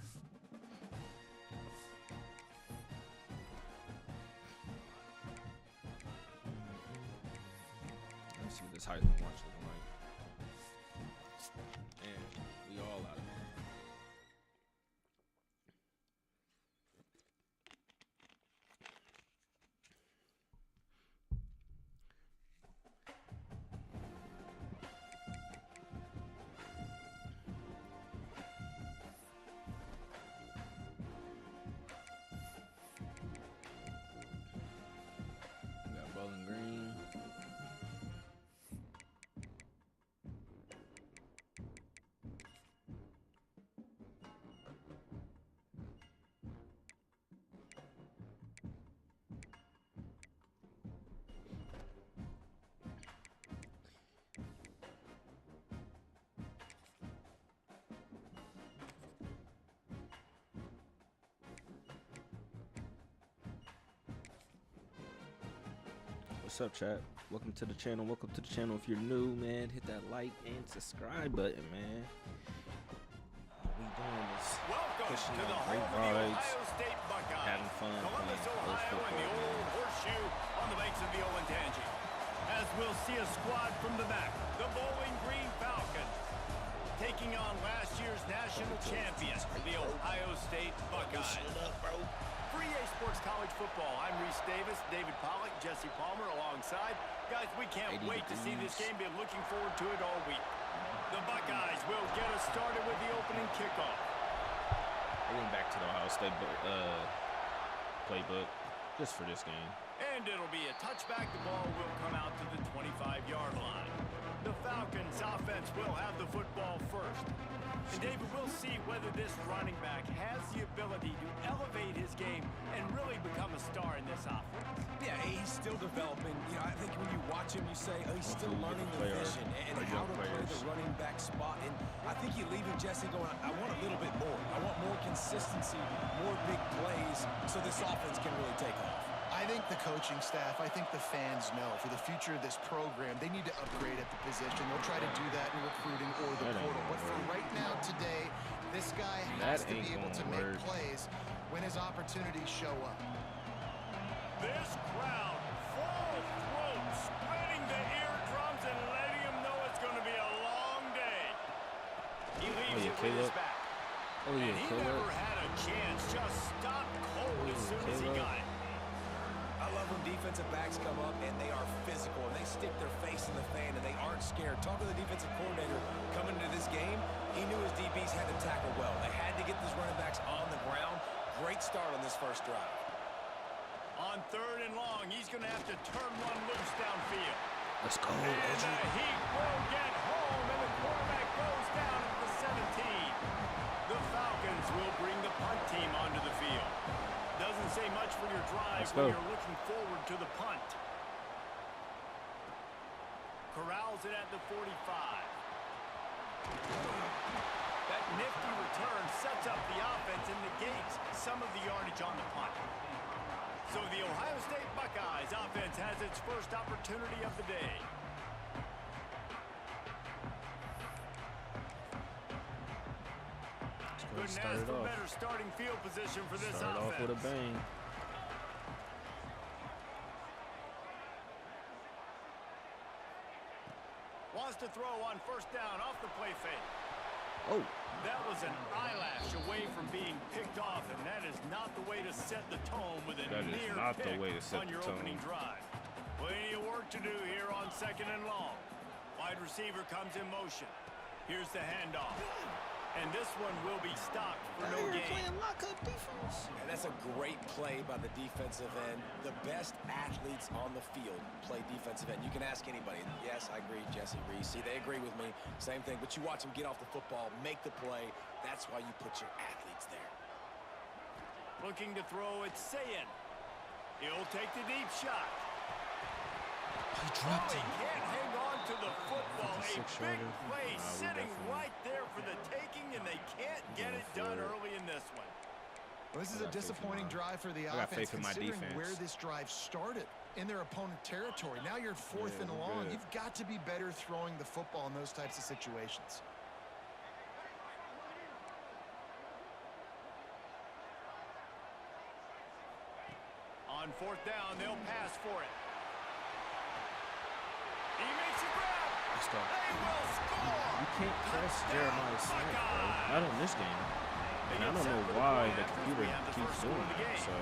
Let's see what this Heisman Watch looking like. And we all out of here. Bowling Green. What's up, chat? Welcome to the channel. Welcome to the channel. If you're new, man, hit that like and subscribe button, man. What we doing is pushing out great vibes, having fun, Columbus, playing close Ohio, and the football. old horseshoe on the banks of the Olentangy. As we'll see a squad from the back, the Bowling Green Falcons, taking on last year's national champions, the Ohio State Buckeyes. For EA Sports College Football, I'm Reese Davis, David Pollock, Jesse Palmer alongside. Guys, we can't wait to see this game. Been looking forward to it all week. The Buckeyes will get us started with the opening kickoff. I went back to the Ohio State playbook just for this game. And it'll be a touchback. The ball will come out to the 25-yard line. The Falcons offense will have the football first. And David, we'll see whether this running back has the ability to elevate his game and really become a star in this offense. Yeah, he's still developing. You know, I think when you watch him, you say, oh, he's still learning the vision and how to play the running back spot. And I think you leave him, Jesse, going, I want a little bit more. I want more consistency, more big plays, so this offense can really take off. I think the coaching staff, I think the fans know for the future of this program, they need to upgrade at the position. They'll try to do that in recruiting or the portal. But for right now, today, this guy has to be able to make plays when his opportunities show up. This crowd, full throat, splitting the eardrums and letting him know it's going to be a long day. He leaves it with his back. And he never had a chance, just stopped cold as soon as he got it. I love when defensive backs come up and they are physical and they stick their face in the fan and they aren't scared. Talk to the defensive coordinator coming into this game. He knew his DBs had to tackle well. They had to get these running backs on the ground. Great start on this first drive. On 3rd and long, he's going to have to turn one loose downfield. Let's go, And the Heat will get home, and the quarterback goes down at the 17. The Falcons will bring the punt team onto the field. Doesn't say much for your drive when you're looking forward to the punt. Corrals it at the 45. That nifty return sets up the offense and negates some of the yardage on the punt. So the Ohio State Buckeyes offense has its first opportunity of the day. Couldn't ask for better starting field position for this offense. Start off with a bang. Wants to throw on 1st down off the play fake. Oh. That was an eyelash away from being picked off, and that is not the way to set the tone with a near pick on your opening drive. Plenty of work to do here on 2nd and long. Wide receiver comes in motion. Here's the handoff. And this one will be stopped for no gain. Playing lockup defense. And that's a great play by the defensive end. The best athletes on the field play defensive end. You can ask anybody. Yes, I agree, Jesse Reese. See, they agree with me. Same thing. But you watch them get off the football, make the play. That's why you put your athletes there. Looking to throw it, Sayin. He'll take the deep shot. He dropped it. He can't hang on to the football. A big play sitting right there for the taking, and they can't get it done early in this one. Well, this is a disappointing drive for the offense, considering where this drive started in their opponent territory. Now you're 4th and long. You've got to be better throwing the football in those types of situations. On 4th down, they'll pass for it. He makes a grab. Let's go. They will score. You can't press Jeremiah Smith, bro. Not in this game. And I don't know why the computer keeps doing that. So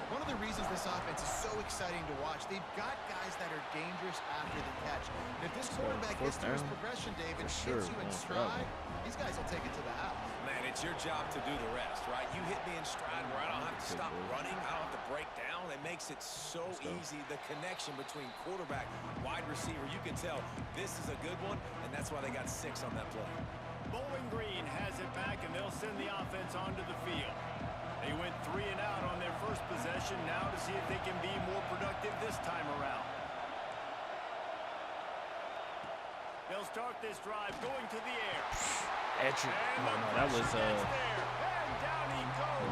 one of the reasons this offense is so exciting to watch, they've got guys that are dangerous after the catch. And if this quarterback gets to his progression, David, hits you in stride, these guys will take it to the house. Man, it's your job to do the rest, right? You hit me in stride where I don't have to stop running. I don't have to break down. It makes it so easy. The connection between quarterback, wide receiver, you can tell this is a good one, and that's why they got 6 on that play. Bowling Green has it back, and they'll send the offense onto the field. They went 3 and out on their first possession, now to see if they can be more productive this time around. They'll start this drive going to the air. Edric. Oh, no, that was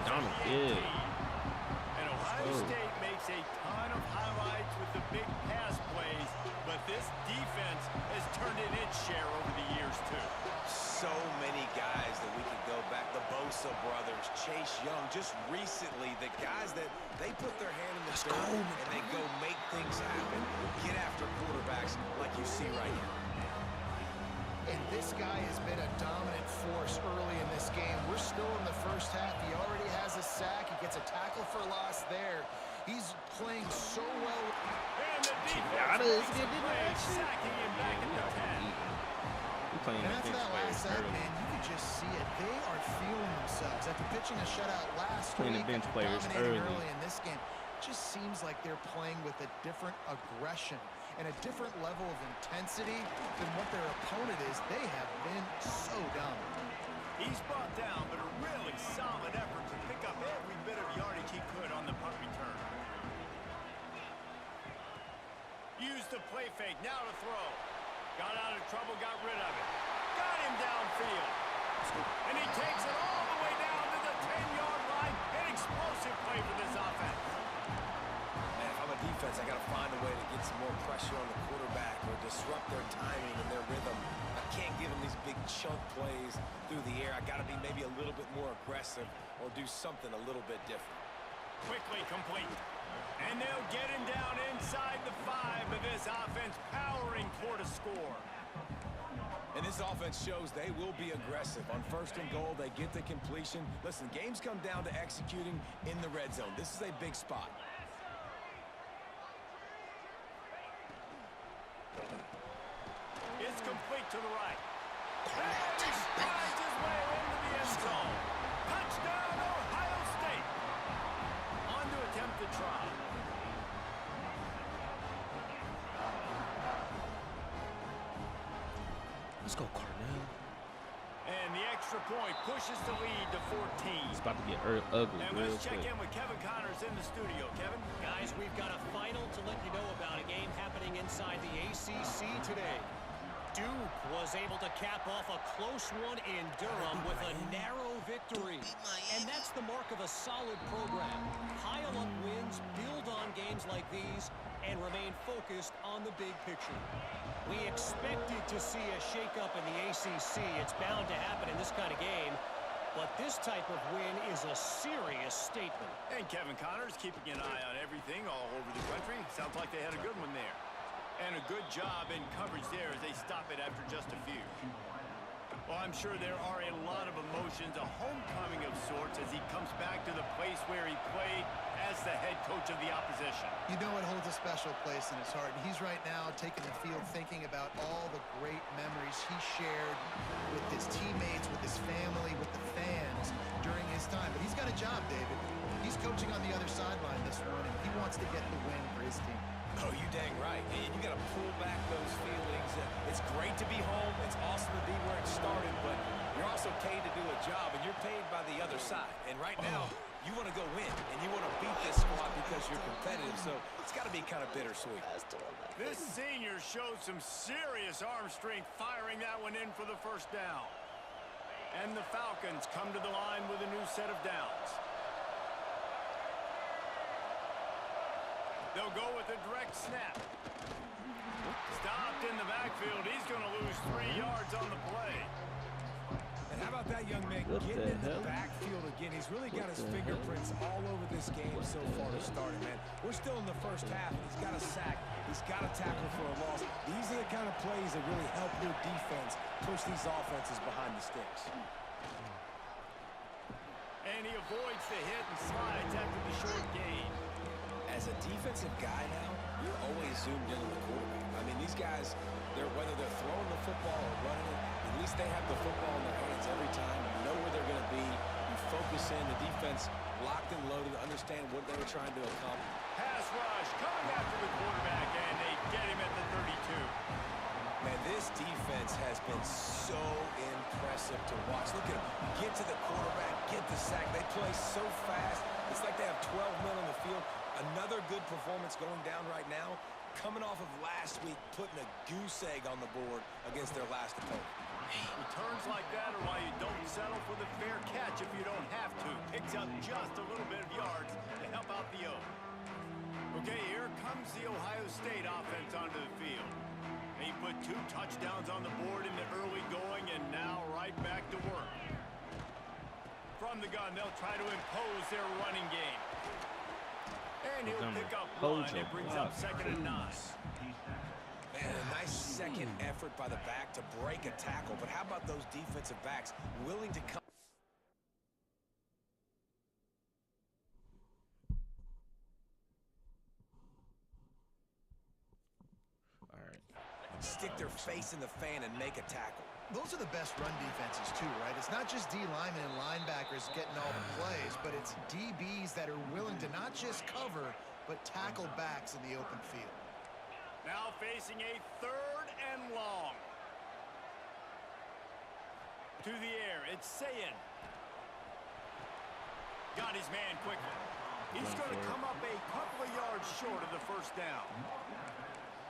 Donald. Yeah. And Ohio State makes a ton of highlights with the big pass plays, but this defense has turned in its share over the years, too. So many guys that we could go back. The Bosa brothers, Chase Young, just recently, the guys that they put their hand in the dirt and they go make things happen, get after quarterbacks like you see right here. And this guy has been a dominant force early in this game. We're still in the first half. He already has a sack. He gets a tackle for loss there. He's playing so well. And the defense sacking him back at the 10. And after that last sack, man, you could just see it. They are feeling themselves. After pitching a shutout last week, bench players dominating early in this game, it just seems like they're playing with a different aggression and a different level of intensity than what their opponent is. They have been so dominant. play fake. Now to throw. Got out of trouble, got rid of it. Got him downfield. And he takes it all the way down to the 10-yard line. An explosive play for this offense. Man, if I'm a defense, I got to find a way to get some more pressure on the quarterback or disrupt their timing and their rhythm. I can't give them these big chunk plays through the air. I got to be maybe a little bit more aggressive or do something a little bit different. Quickly complete. And they'll get him down inside the 5, but this offense powering for to score. And this offense shows they will be aggressive. On 1st and goal, they get the completion. Listen, games come down to executing in the red zone. This is a big spot. It's complete to the right. And he strides his way into the end zone. Touchdown, Ohio State. On to attempt the try. Let's go, Cornell. And the extra point pushes the lead to 14. It's about to get ugly And real let's check quick. in with Kevin Connors in the studio. Kevin? Guys, we've got a final to let you know about, a game happening inside the ACC today. Duke was able to cap off a close one in Durham with a narrow victory. And that's the mark of a solid program. Pile up wins, build on games like these, and remain focused on the big picture. We expected to see a shakeup in the ACC. It's bound to happen in this kind of game. But this type of win is a serious statement. And Kevin Connors keeping an eye on everything all over the country. Sounds like they had a good one there. And a good job in coverage there as they stop it after just a few. Well, I'm sure there are a lot of emotions, a homecoming of sorts as he comes back to the place where he played as the head coach of the opposition. You know it holds a special place in his heart. And he's right now taking the field thinking about all the great memories he shared with his teammates, with his family, with the fans during his time. But he's got a job, David. He's coaching on the other sideline this one, and he wants to get the win for his team. Oh, you dang right. And you got to pull back those feelings. It's great to be home. It's awesome to be where it started, but you're also paid to do a job, and you're paid by the other side. And right now, you want to go win, and you want to beat this squad because you're competitive, so it's got to be kind of bittersweet. This senior showed some serious arm strength firing that one in for the first down. And the Falcons come to the line with a new set of downs. They'll go with a direct snap. Stopped in the backfield. He's going to lose 3 yards on the play. And how about that young man getting in the backfield again? He's really got his fingerprints all over this game so far to start it, man. We're still in the first half, and he's got a sack. He's got a tackle for a loss. These are the kind of plays that really help your defense push these offenses behind the sticks. And he avoids the hit and slides after the short gain. As a defensive guy now, you're always zoomed in on the quarterback. I mean, these guys, whether they're throwing the football or running it, at least they have the football in their hands every time. You know where they're going to be. You focus in. The defense locked and loaded to understand what they were trying to accomplish. Pass rush coming after the quarterback, and they get him at the 32. Man, this defense has been so impressive to watch. Look at them. Get to the quarterback, get the sack. They play so fast. It's like they have 12 men on the field. Another good performance going down right now. Coming off of last week, putting a goose egg on the board against their last opponent. Returns like that are why you don't settle for the fair catch if you don't have to. Picks up just a little bit of yards to help out the O. Okay, here comes the Ohio State offense onto the field. They put 2 touchdowns on the board in the early going and now right back to work. From the gun, they'll try to impose their running game. And he'll pick up 1. It brings up 2nd and 9. Man, a nice second effort by the back to break a tackle. But how about those defensive backs willing to come? All right. Stick their face in the fan and make a tackle. Those are the best run defenses too, right? It's not just D linemen and linebackers getting all the plays, but it's DBs that are willing to not just cover, but tackle backs in the open field. Now facing a 3rd and long. To the air, it's Sayin. Got his man quickly. He's going to come up a couple of yards short of the first down.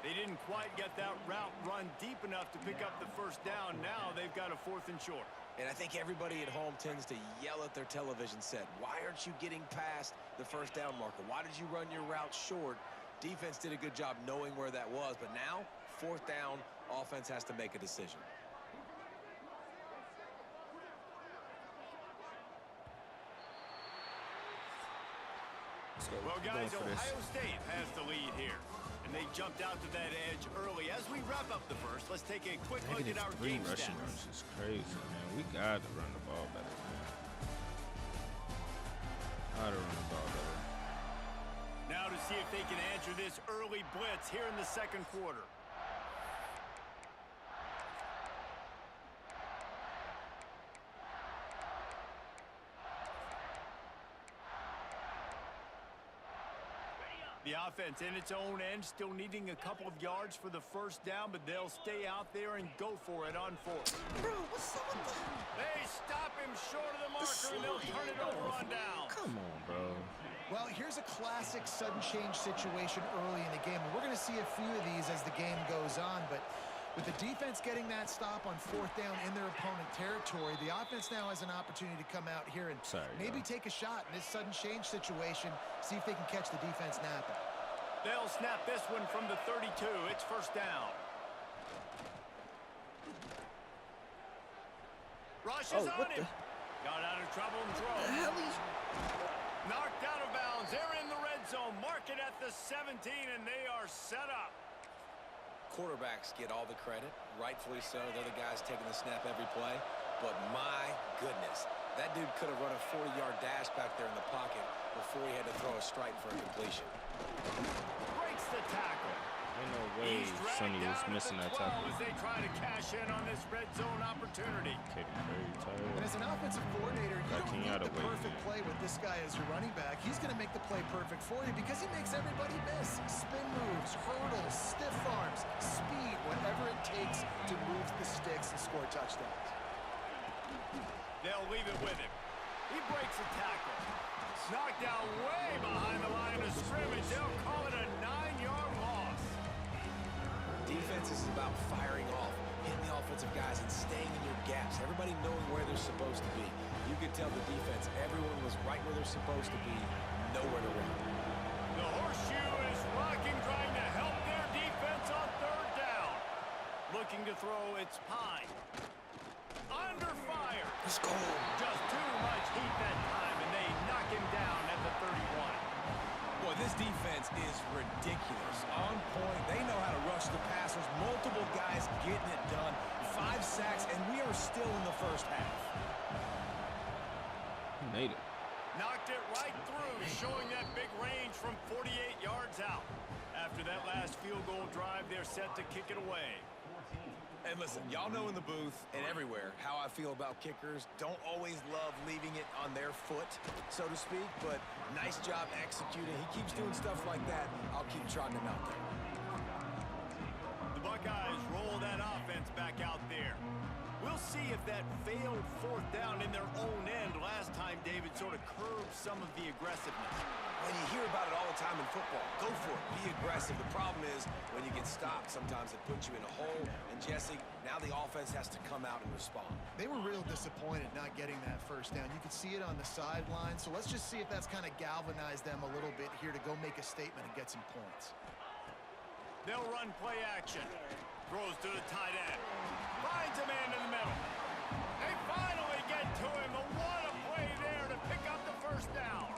They didn't quite get that route run deep enough to pick up the first down. Now they've got a 4th and short. And I think everybody at home tends to yell at their television set. Why aren't you getting past the first down marker? Why did you run your route short? Defense did a good job knowing where that was, but now, 4th down, offense has to make a decision. Well, guys, Ohio State has the lead here. And they jumped out to that edge early. As we wrap up the first, let's take a quick look at our game rushing stats. yards is crazy, man. We got to run the ball better, man. Got to run the ball better. Now to see if they can answer this early blitz here in the second quarter. The offense in its own end, still needing a couple of yards for the first down, but they'll stay out there and go for it on 4th. Bro, what's up with that? They stop him short of the marker, and they'll turn it over on down. Come on, bro. Well, here's a classic sudden change situation early in the game. And we're going to see a few of these as the game goes on, but with the defense getting that stop on 4th down in their opponent territory, the offense now has an opportunity to come out here and maybe take a shot in this sudden change situation, see if they can catch the defense napping. They'll snap this one from the 32. It's first down. Rush is on him. Got out of trouble and throw. Knocked out of bounds. They're in the red zone. Mark it at the 17, and they are set up. Quarterbacks get all the credit, rightfully so. They're the guys taking the snap every play. But my goodness, that dude could have run a 40-yard dash back there in the pocket before he had to throw a strike for a completion. Breaks the tackle. Ain't no way Sonny was missing that tackle. As they try to cash in on this red zone opportunity. And as an offensive coordinator, you don't need the perfect play with this guy as your running back. He's going to make the play perfect for you because he makes everybody miss. Spin moves, hurdles, stiff arms, speed, whatever it takes to move the sticks and score touchdowns. They'll leave it with him. He breaks a tackle. Knocked down way behind the line of scrimmage. They'll call it a 9-yard loss. Defense is about firing off, hitting the offensive guys and staying in your gaps. Everybody knowing where they're supposed to be. You could tell the defense, everyone was right where they're supposed to be, nowhere to run. The horseshoe is rocking, trying to help their defense on 3rd down. Looking to throw, it's Pine. Under fire. Let's go. Just too much heat that time, and they knock him down at the 31. Boy, this defense is ridiculous. On point. They know how to rush the passers. Multiple guys getting it done. 5 sacks, and we are still in the first half. He made it. Knocked it right through, showing that big range from 48 yards out. After that last field goal drive, they're set to kick it away. And listen, y'all know in the booth and everywhere how I feel about kickers. Don't always love leaving it on their foot, so to speak, but nice job executing. He keeps doing stuff like that. I'll keep trotting him out there. The Buckeyes roll that offense back out there. We'll see if that failed 4th down in their own end last time, David, sort of curbed some of the aggressiveness. When you hear about it all the time in football, go for it, be aggressive. The problem is when you get stopped, sometimes it puts you in a hole. And Jesse, now the offense has to come out and respond. They were real disappointed not getting that first down. You could see it on the sideline. So let's just see if that's kind of galvanized them a little bit here to go make a statement and get some points. They'll run play action. Throws to the tight end. Finds a man in the middle. They finally get to him. But what a play there to pick up the first down.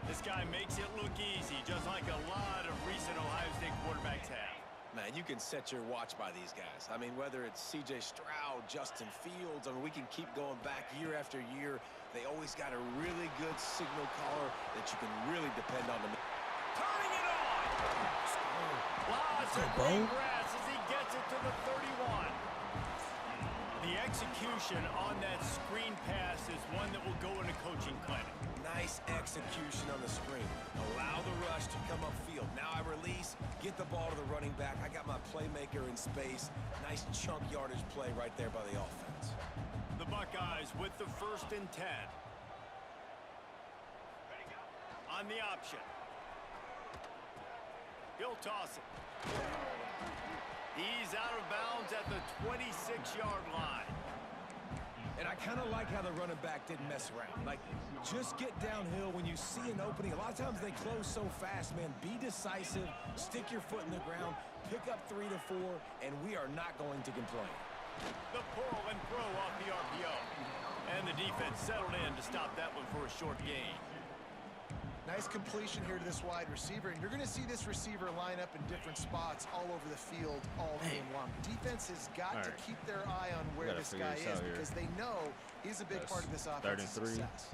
This guy makes it look easy, just like a lot of recent Ohio State quarterbacks have. Man, you can set your watch by these guys. I mean, whether it's C.J. Stroud, Justin Fields, I mean, we can keep going back year after year. They always got a really good signal caller that you can really depend on. Turning it on! Lots of green grass as he gets it to the 31. The execution on that screen pass is one that will go in a coaching clinic. Nice execution on the screen. Allow the rush to come upfield. Now I release, get the ball to the running back. I got my playmaker in space. Nice chunk yardage play right there by the offense. The Buckeyes with the 1st and 10. On the option. He'll toss it. He's out of bounds at the 26-yard line. And I kind of like how the running back didn't mess around. Like, just get downhill when you see an opening. A lot of times they close so fast, man. Be decisive, stick your foot in the ground, pick up 3 to 4, and we are not going to complain. The pull and throw off the RPO. And the defense settled in to stop that one for a short gain. Nice completion here to this wide receiver, and you're going to see this receiver line up in different spots all over the field all game long. Defense has got to keep their eye on where this guy is because they know he's a big part of this offense's success.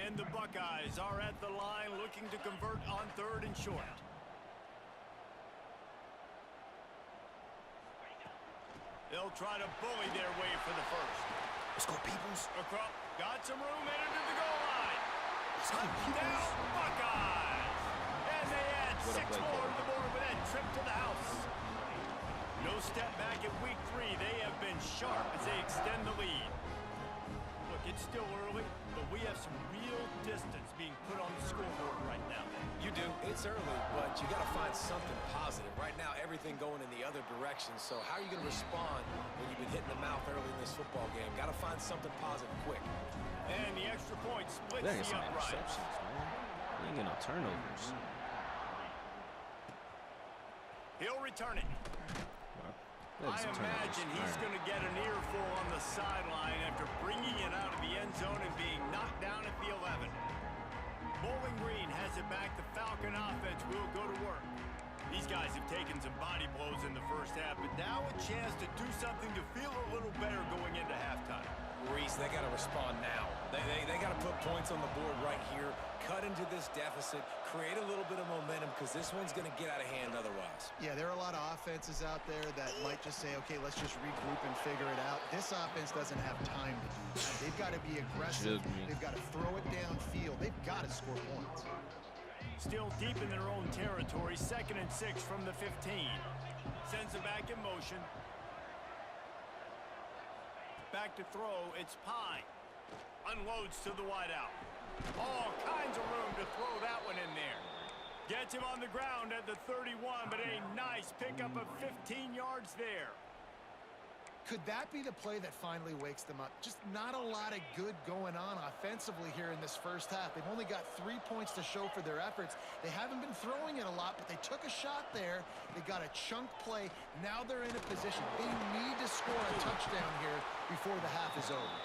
And the Buckeyes are at the line looking to convert on 3rd and short. They'll try to bully their way for the first. Let's go, Peoples. Across, got some room headed to the goal line. Touchdown, Buckeyes! And they add 6 more to the board with that trip to the house. No step back in week 3. They have been sharp as they extend the lead. Look, it's still early, but we have some real distance being put on the scoreboard right now. You do. It's early, but you got to find something positive. Right now, everything going in the other direction. So how are you going to respond when you've been hitting the mouth early in this football game? Got to find something positive quick. And the extra point splits the upright. Ain't getting no turnovers. He'll return it. I imagine he's going to get an earful on the sideline after bringing it out of the end zone and being knocked down at the 11. Bowling Green has it back. The Falcon offense will go to work. These guys have taken some body blows in the first half, but now a chance to do something to feel a little better going into halftime. Reese, they got to respond now. They got to put points on the board right here, cut into this deficit, create a little bit of momentum because this one's going to get out of hand otherwise. Yeah, there are a lot of offenses out there that might just say, okay, let's just regroup and figure it out. This offense doesn't have time to do that. They've got to be aggressive. They've got to throw it downfield. They've got to score points. Still deep in their own territory, 2nd and 6 from the 15. Sends it back in motion. Back to throw, it's Pine. Unloads to the wideout. All kinds of room to throw that one in there. Gets him on the ground at the 31, but a nice pickup of 15 yards there. Could that be the play that finally wakes them up? Just not a lot of good going on offensively here in this first half. They've only got 3 points to show for their efforts. They haven't been throwing it a lot, but they took a shot there. They got a chunk play. Now they're in a position. They need to score a touchdown here before the half is over.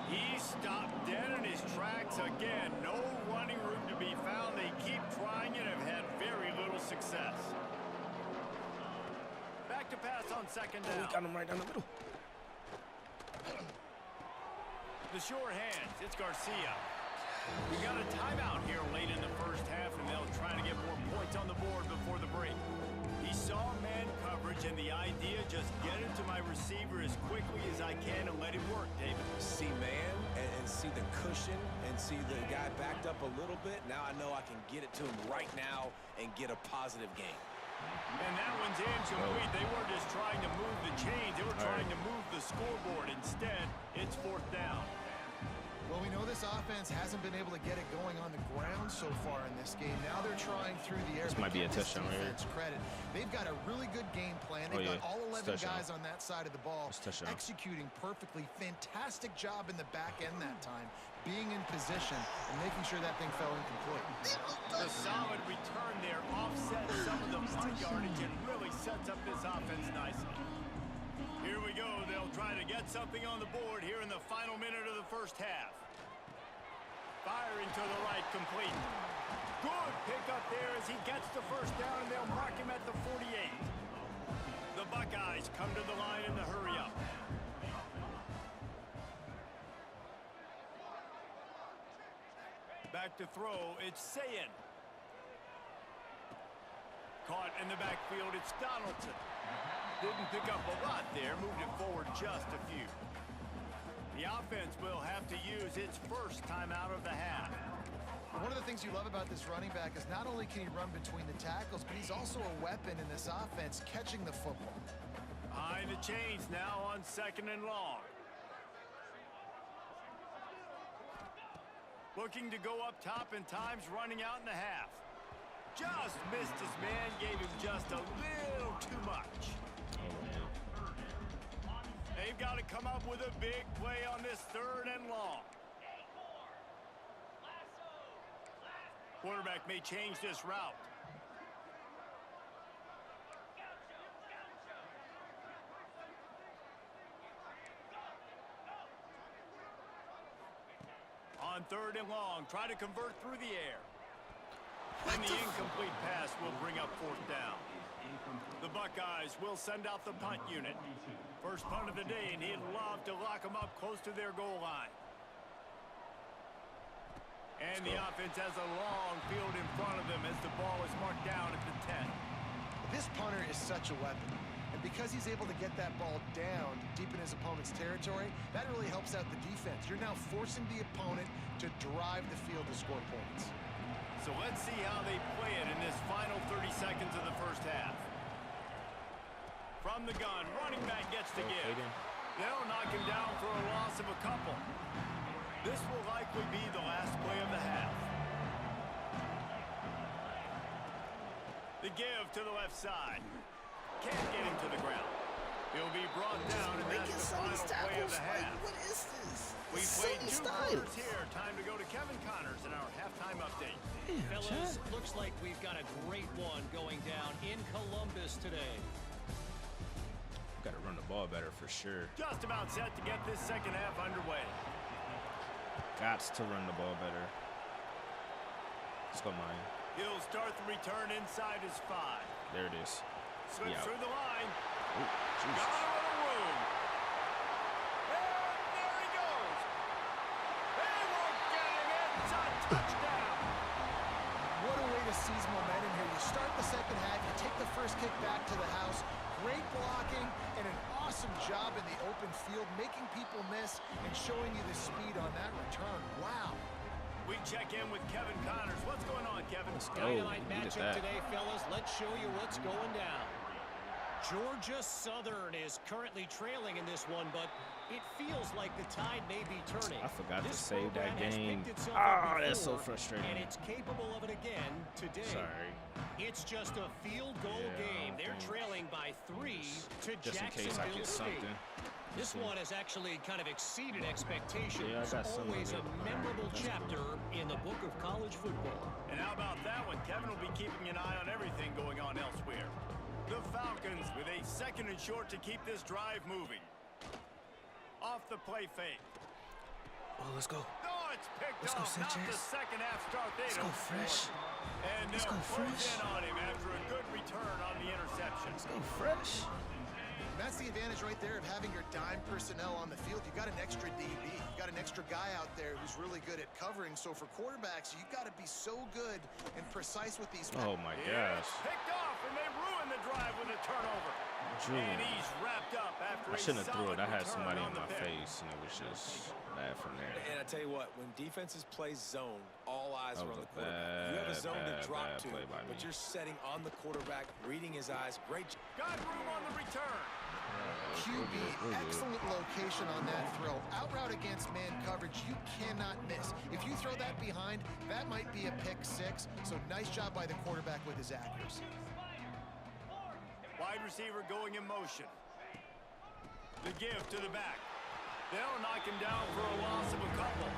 He stopped dead in his tracks again. No running room to be found. They keep trying and have had very little success. Back to pass on 2nd down. We got him right down the middle. The short hands, it's Garcia. We got a timeout here late in the first half, and they'll try to get more points on the board before the break. He saw man coverage, and the idea, just get it to my receiver as quickly as I can and let him work, David. See man and see the cushion and see the guy backed up a little bit. Now I know I can get it to him right now and get a positive game. And that one's incomplete. They weren't just trying to move the chains. They were trying to move the scoreboard. Instead, it's 4th down. Well, we know this offense hasn't been able to get it going on the ground so far in this game. Now they're trying through the air. This might be a touchdown right here. Credit. They've got a really good game plan. They've got all 11 guys on that side of the ball executing perfectly. Fantastic job in the back end that time, being in position and making sure that thing fell incomplete. The solid return there offsets some of the punt yardage and really sets up this offense nicely. Here we go. They'll try to get something on the board here in the final minute of the first half. Firing to the right, complete. Good pickup there as he gets the first down, and they'll mark him at the 48. The Buckeyes come to the line in the hurry-up. Back to throw, it's Sayin. Caught in the backfield, it's Donaldson. Didn't pick up a lot there, moved it forward just a few. The offense will have to use its first time out of the half. One of the things you love about this running back is not only can he run between the tackles, but he's also a weapon in this offense, catching the football. Behind the chains now on 2nd and long. Looking to go up top, and time's running out in the half. Just missed his man, gave him just a little too much. They've got to come up with a big play on this 3rd and long. Quarterback may change this route. On 3rd and long, try to convert through the air. And the incomplete pass will bring up 4th down. The Buckeyes will send out the punt unit. First punt of the day, and he'd love to lock them up close to their goal line. And the offense has a long field in front of them as the ball is marked down at the 10. This punter is such a weapon. And because he's able to get that ball down deep in his opponent's territory, that really helps out the defense. You're now forcing the opponent to drive the field to score points. So let's see how they play it in this final 30 seconds of the first half. From the gun, running back gets to give. They'll knock him down for a loss of a couple. This will likely be the last play of the half. The give to the left side. Can't get him to the ground. He'll be brought down, and that's the final play of the half. What is this? We played 2 quarters here. Time to go to Kevin Connors in our halftime update. Fellas, looks like we've got a great one going down in Columbus today. Got to run the ball better for sure. Just about set to get this second half underway. Gots to run the ball better. Let's go, mine. He'll start the return inside his 5. There it is. Slips through the line. Ooh, got a little room. And there he goes. They won't get him. It's a touchdown. What a way to seize momentum here. You start the second half, you take the first kick back to the house. Great blocking and an awesome job in the open field, making people miss and showing you the speed on that return. Wow. We check in with Kevin Connors. What's going on, Kevin? Dynamite matchup today, fellas. Let's show you what's going down. Georgia Southern is currently trailing in this one, but it feels like the tide may be turning. I forgot to This save that program has game. picked itself Ah, up that's so before, frustrating. And it's capable of it again today. Sorry. It's just a field goal game. They're trailing by 3 to Just in case I Jacksonville get State. something. This one has actually kind of exceeded expectations. Yeah, I got some Always of a it. memorable chapter in the book of college football. And how about that one? Kevin will be keeping an eye on everything going on elsewhere. The Falcons with a 2nd and short to keep this drive moving. Off the play fake. Oh, let's go. Oh, it's picked Let's go, off. Not Sanchez. the second half start. Let's go fresh. And Let's they'll go close fresh. in on him after a good return on the interception. Let's go fresh. That's the advantage right there of having your dime personnel on the field. You've got an extra DB. You've got an extra guy out there who's really good at covering. So for quarterbacks, you've got to be so good and precise with these. Oh, my Yes, gosh. picked off, and they ruin the drive with a turnover. And he's wrapped up after I shouldn't have threw it. I had return somebody on in the my pick. face, and it was just bad from there. And I tell you what, when defenses play zone, all eyes That are on was the a quarterback. You have a bad, zone bad, to drop bad to, play by me. but you're setting on the quarterback, reading his eyes. Great job. Got room on the return. QB, excellent location on that throw. Out route against man coverage, you cannot miss. If you throw that behind, that might be a pick 6. So nice job by the quarterback with his accuracy. Wide receiver going in motion. The give to the back. They'll knock him down for a loss of a couple.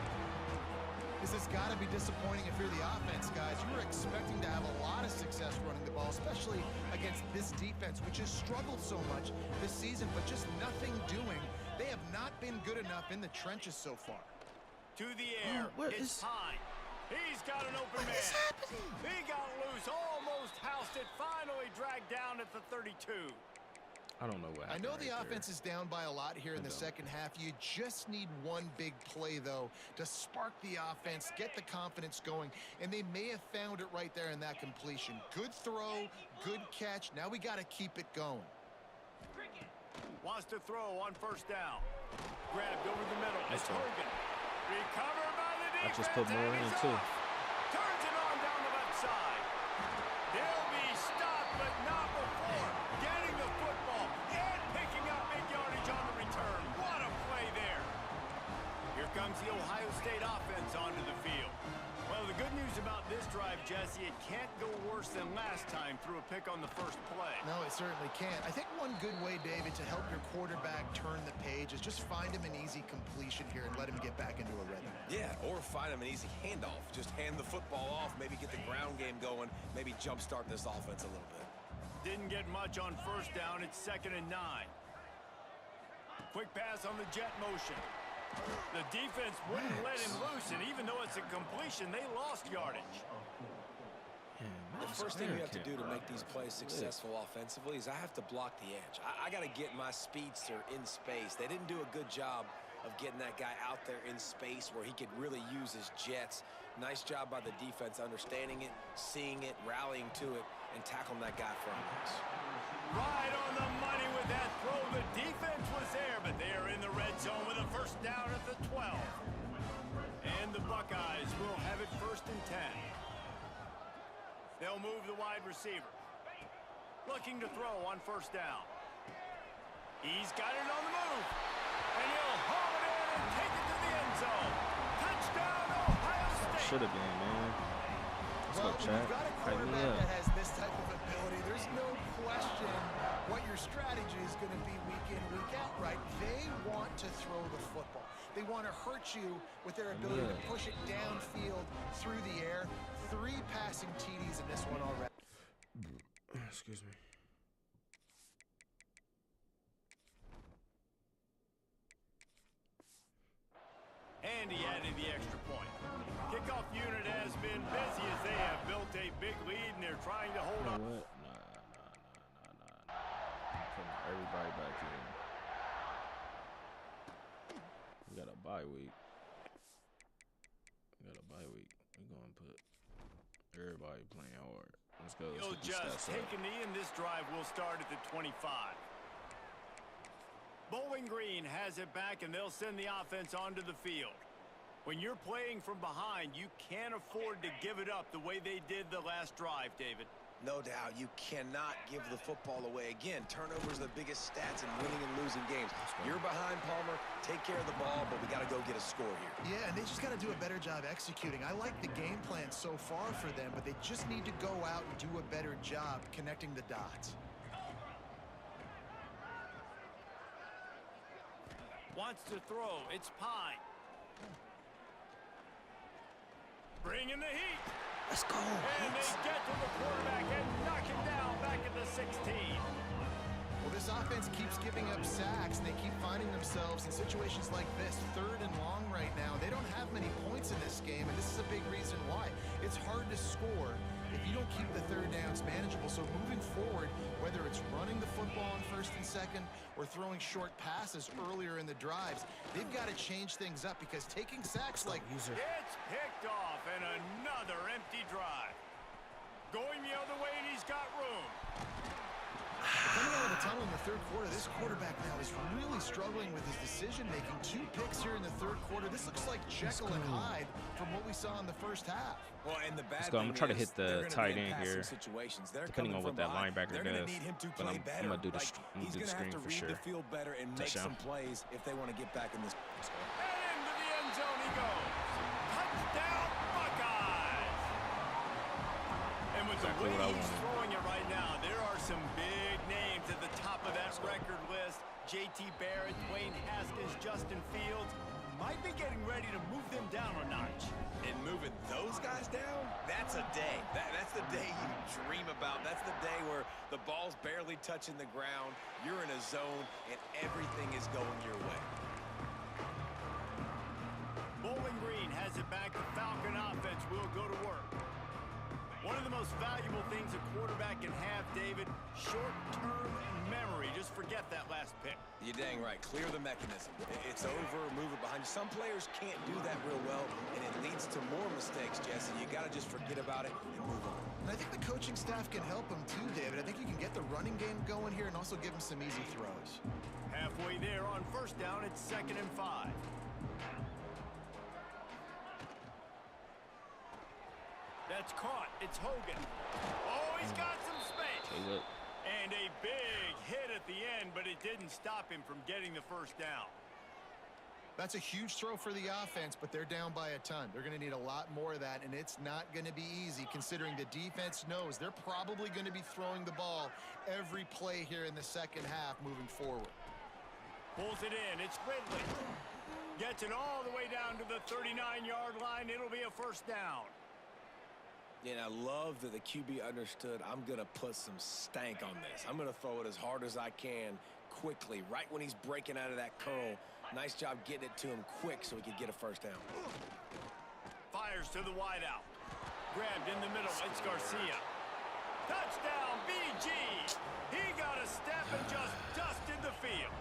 This has got to be disappointing if you're the offense, guys. You were expecting to have a lot of success running the ball, especially against this defense, which has struggled so much this season, but just nothing doing. They have not been good enough in the trenches so far. To the air. what It's is- Hine. He's got an open man. What is happening? He got loose, almost housed it, finally dragged down at the 32. I don't know what I happened. know the right offense there. is down by a lot here in the don't. second half. You just need one big play, though, to spark the offense, get the confidence going, and they may have found it right there in that completion. Good throw, good catch. Now we got to keep it going. Wants to throw on first down. Grabbed over the middle. Nice It's one. Hogan. Recovered by the I defense. just put more and in, he's too. off. Turns it on down the left side. They'll be stopped, but not before getting the football and picking up big yardage on the return. What a play there. Here comes the Ohio State offense onto the field. can't go worse than last time through a pick on the first play. No, it certainly can't. I think one good way, David, to help your quarterback turn the page is just find him an easy completion here and let him get back into a rhythm. Yeah, or find him an easy handoff. Just hand the football off, maybe get the ground game going, maybe jumpstart this offense a little bit. Didn't get much on first down. It's 2nd and 9. Quick pass on the jet motion. The defense wouldn't let him loose, and even though it's a completion, they lost yardage. The first thing you have to do to make these plays successful offensively is I have to block the edge. I got to get my speedster in space. They didn't do a good job of getting that guy out there in space where he could really use his jets. Nice job by the defense understanding it, seeing it, rallying to it, and tackling that guy for us. Right on the money with that throw. The defense was there, but they are in the red zone with a first down at the 12. And the Buckeyes will have it 1st and 10. They'll move the wide receiver. Looking to throw on first down. He's got it on the move. And he'll haul it in and take it to the end zone. Touchdown, Ohio State. Should have been, man. Let's go, Chad. You've got a quarterback that has this type of ability. There's no question what your strategy is going to be week in, week out, right? They want to throw the football. They want to hurt you with their ability to push it downfield through the air. 3 passing TDs in this one already. Excuse me. And he added the extra point. Kickoff unit has been busy as they have built a big lead, and they're trying to hold on. What? Nah. Putting everybody back in. We got a bye week. We're going to put everybody playing hard. Let's go. He'll just take a knee, and this drive will start at the 25. Bowling Green has it back, and they'll send the offense onto the field. When you're playing from behind, you can't afford to give it up the way they did the last drive, David. No doubt, you cannot give the football away. Again, turnovers are the biggest stats in winning and losing games. You're behind, Palmer. Take care of the ball, but we got to go get a score here. Yeah, and they just got to do a better job executing. I like the game plan so far for them, but they just need to go out and do a better job connecting the dots. Wants to throw. It's Pine. Bring in the heat. Let's go. And they get to the quarterback and knock him down back at the 16. Well, this offense keeps giving up sacks, and they keep finding themselves in situations like this, 3rd and long right now. They don't have many points in this game, and this is a big reason why. It's hard to score if you don't keep the 3rd downs manageable. So moving forward, whether it's running the football on 1st and 2nd or throwing short passes earlier in the drives, they've got to change things up because taking sacks like It's picked off and another empty drive. Going the other way, and he's got room. Coming out of the tunnel in the 3rd quarter, this quarterback now is really struggling with his decision-making. 2 picks here in the 3rd quarter. This looks like Jekyll and Hyde from what we saw in the first half. Well, and the bad I'm gonna try to hit the tight end here, depending on what that linebacker does. But I'm gonna do the screen for sure. The field better and make some plays if they want to get back in this. And into the end zone he goes. Touchdown, Buckeyes! And with the way he's throwing it right now, there are some big names at the top of that record list. J.T. Barrett, Dwayne Haskins, Justin Fields might be getting ready to move them down a notch. And moving those guys down, that's a day. That's the day you dream about. That's the day where the ball's barely touching the ground, you're in a zone, and everything is going your way. Bowling Green has it back. The Falcon offense will go to work. One of the most valuable things a quarterback can have, David, short-term memory. Just forget that last pick. You're dang right. Clear the mechanism. It's over, move it behind you. Some players can't do that real well, and it leads to more mistakes, Jesse. You got to just forget about it and move on. And I think the coaching staff can help him too, David. I think you can get the running game going here and also give him some easy throws. Halfway there on first down, it's 2nd and 5. That's caught. It's Hogan. Oh, he's got some space. And a big hit at the end, but it didn't stop him from getting the first down. That's a huge throw for the offense, but they're down by a ton. They're going to need a lot more of that, and it's not going to be easy considering the defense knows they're probably going to be throwing the ball every play here in the second half moving forward. Pulls it in. It's Ridley. Gets it all the way down to the 39-yard line. It'll be a first down. And I love that the QB understood I'm going to put some stank on this. I'm going to throw it as hard as I can quickly, right when he's breaking out of that curl. Nice job getting it to him quick so he could get a first down. Fires to the wideout. Grabbed in the middle. It's Garcia. Touchdown, BG. He got a step and just dusted the field.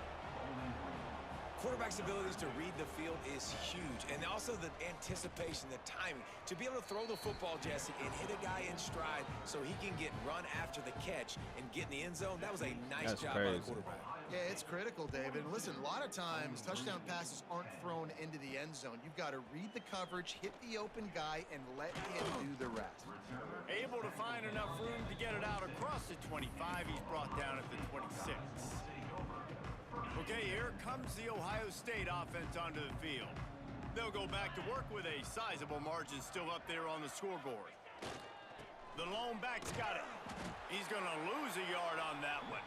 Quarterback's abilities to read the field is huge, and also the anticipation, the timing. To be able to throw the football, Jesse, and hit a guy in stride so he can get run after the catch and get in the end zone, that was a nice job by the quarterback. Yeah, it's critical, David. And listen, a lot of times touchdown passes aren't thrown into the end zone. You've got to read the coverage, hit the open guy, and let him do the rest. Able to find enough room to get it out across the 25. He's brought down at the 26. Okay, here comes the Ohio State offense onto the field. They'll go back to work with a sizable margin still up there on the scoreboard. The lone back's got it. He's going to lose a yard on that one.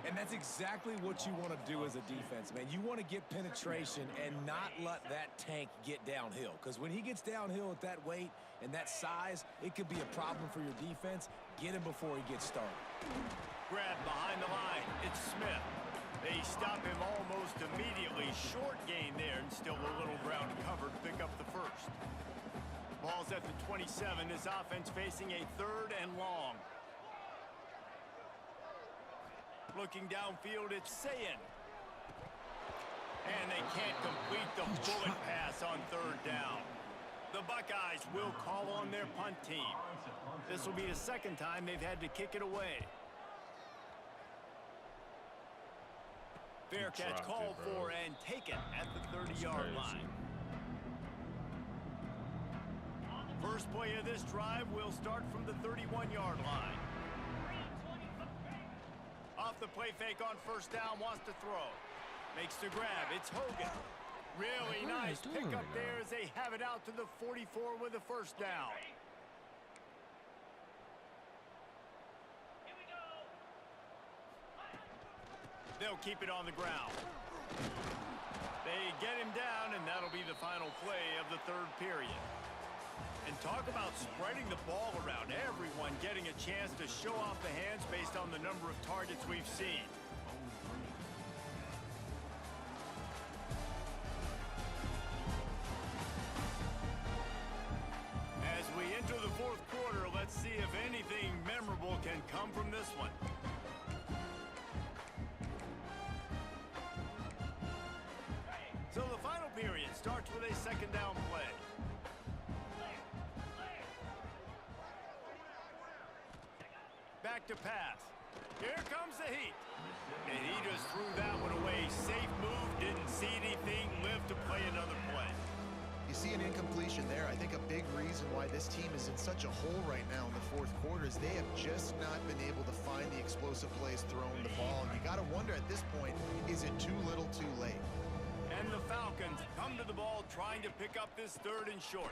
And that's exactly what you want to do as a defense, man. You want to get penetration and not let that tank get downhill. Because when he gets downhill at that weight and that size, it could be a problem for your defense. Get him before he gets started. Grabbed behind the line. It's Smith. They stop him almost immediately. Short gain there, and still a little ground covered to pick up the first. Ball's at the 27. This offense facing a 3rd and long. Looking downfield, it's Sayin. And they can't complete the bullet pass on 3rd down. The Buckeyes will call on their punt team. This will be the 2nd time they've had to kick it away. Fair catch called for and taken at the 30-yard line. First play of this drive will start from the 31-yard line. Off the play fake on first down, wants to throw. Makes the grab. It's Hogan. Really nice pickup there as they have it out to the 44 with a first down. They'll keep it on the ground. They get him down, and that'll be the final play of the 3rd period. And talk about spreading the ball around. Everyone getting a chance to show off the hands based on the number of targets we've seen. As we enter the 4th quarter, let's see if anything memorable can come from this one. So the final period starts with a 2nd down play. Back to pass. Here comes the heat. And he just threw that one away. Safe move, didn't see anything, lived to play another play. You see an incompletion there. I think a big reason why this team is in such a hole right now in the 4th quarter is they have just not been able to find the explosive plays throwing the ball. And you got to wonder at this point, is it too little too late? And the Falcons come to the ball trying to pick up this 3rd and short.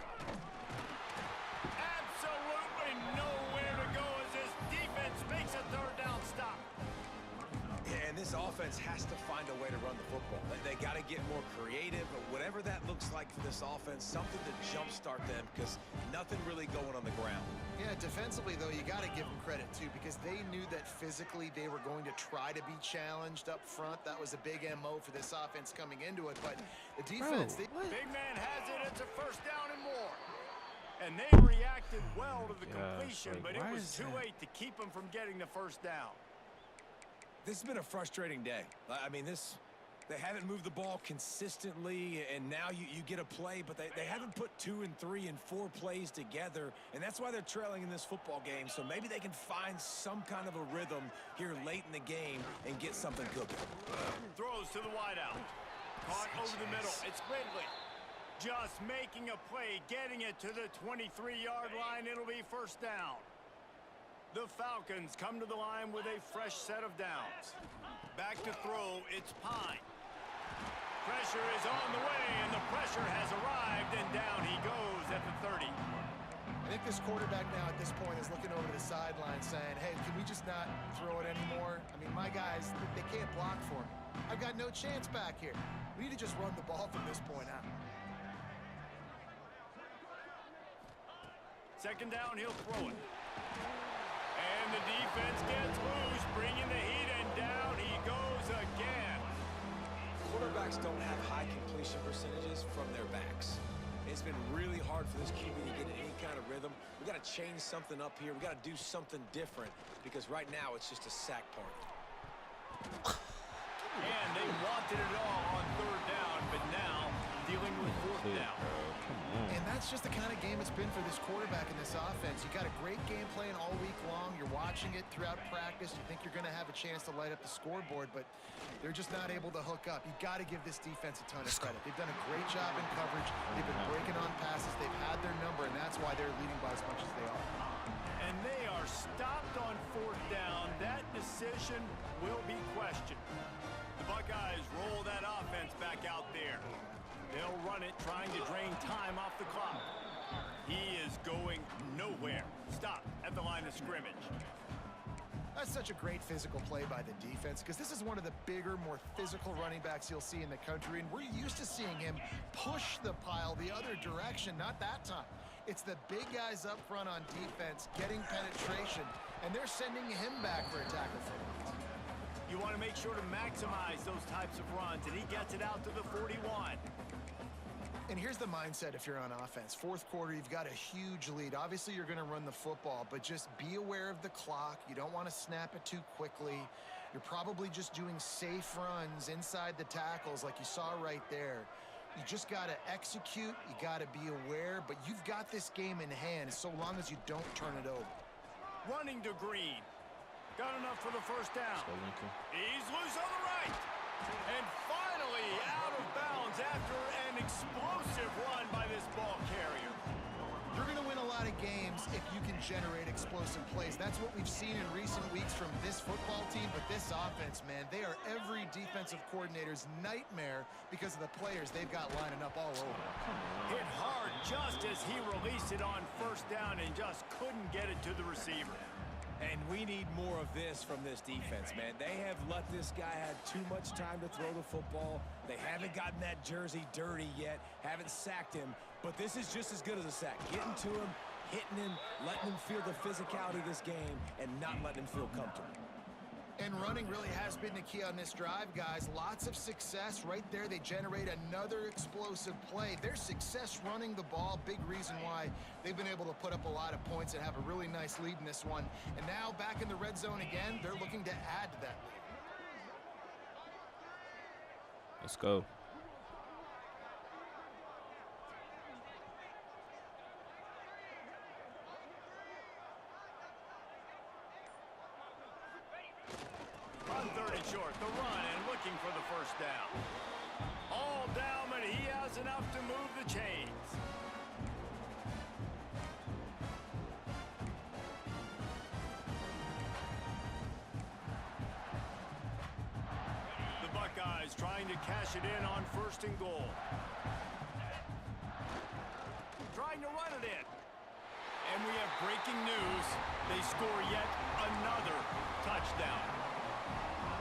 Absolutely nowhere to go as this defense makes a 3rd down stop. Yeah, and this offense has to find a way to run the football. They got to get more creative, but whatever that looks like for this offense, something to jumpstart them because nothing really going on the ground. Yeah, defensively, though, you got to give them credit, too, because they knew that physically they were going to try to be challenged up front. That was a big MO for this offense coming into it, but the defense... Big man has it. It's a first down and more. And they reacted well to the completion, but it was too late to keep them from getting the first down. This has been a frustrating day. I mean, they haven't moved the ball consistently, and now you get a play, but they haven't put 2 and 3 and 4 plays together, and that's why they're trailing in this football game. So maybe they can find some kind of a rhythm here late in the game and get something cooking. Throws to the wideout. Caught over the middle. It's Ridley. Just making a play, getting it to the 23-yard line. It'll be first down. The Falcons come to the line with a fresh set of downs. Back to throw, it's Pine. Pressure is on the way, and the pressure has arrived, and down he goes at the 30. I think this quarterback now at this point is looking over the sideline saying, hey, can we just not throw it anymore? I mean, my guys, they can't block for me. I've got no chance back here. We need to just run the ball from this point out. Second down, he'll throw it. And the defense gets loose, bringing the heat, and down he goes again. Quarterbacks don't have high completion percentages from their backs. It's been really hard for this QB to get in any kind of rhythm. We got to change something up here. We got to do something different because right now it's just a sack party. And they wanted it all on third down, but now dealing with fourth down. And that's just the kind of game it's been for this quarterback in this offense. You got a great game plan all week long. You're watching it throughout practice. You think you're going to have a chance to light up the scoreboard, but they're just not able to hook up. You got to give this defense a ton of credit. They've done a great job in coverage. They've been breaking on passes. They've had their number, and that's why they're leading by as much as they are. And they are stopped on fourth down. That decision will be questioned. The Buckeyes roll that offense back out there. They'll run it, trying to drain time off the clock. He is going nowhere. Stop at the line of scrimmage. That's such a great physical play by the defense because this is one of the bigger, more physical running backs you'll see in the country, and we're used to seeing him push the pile the other direction, not that time. It's the big guys up front on defense getting penetration, and they're sending him back for a tackle for loss. You want to make sure to maximize those types of runs, and he gets it out to the 41. And here's the mindset if you're on offense. Fourth quarter, you've got a huge lead. Obviously, you're going to run the football, but just be aware of the clock. You don't want to snap it too quickly. You're probably just doing safe runs inside the tackles like you saw right there. You just got to execute. You got to be aware, but you've got this game in hand so long as you don't turn it over. Running to Green. Got enough for the first down. He's loose on the right. And finally out of bounds after an explosive run by this ball carrier. You're going to win a lot of games if you can generate explosive plays. That's what we've seen in recent weeks from this football team, but this offense, man, they are every defensive coordinator's nightmare because of the players they've got lining up all over. Hit hard just as he released it on first down and just couldn't get it to the receiver. And we need more of this from this defense, man. They have let this guy have too much time to throw the football. They haven't gotten that jersey dirty yet, haven't sacked him, but this is just as good as a sack. Getting to him, hitting him, letting him feel the physicality of this game, and not letting him feel comfortable. And running really has been the key on this drive, guys. Lots of success right there. They generate another explosive play. Their success running the ball, big reason why they've been able to put up a lot of points and have a really nice lead in this one. And now back in the red zone again, they're looking to add to that lead. Let's go. On third and short, the run and looking for the first down. All down, but he has enough to move the chains. The Buckeyes trying to cash it in on first and goal. Trying to run it in. And we have breaking news. They score yet another touchdown.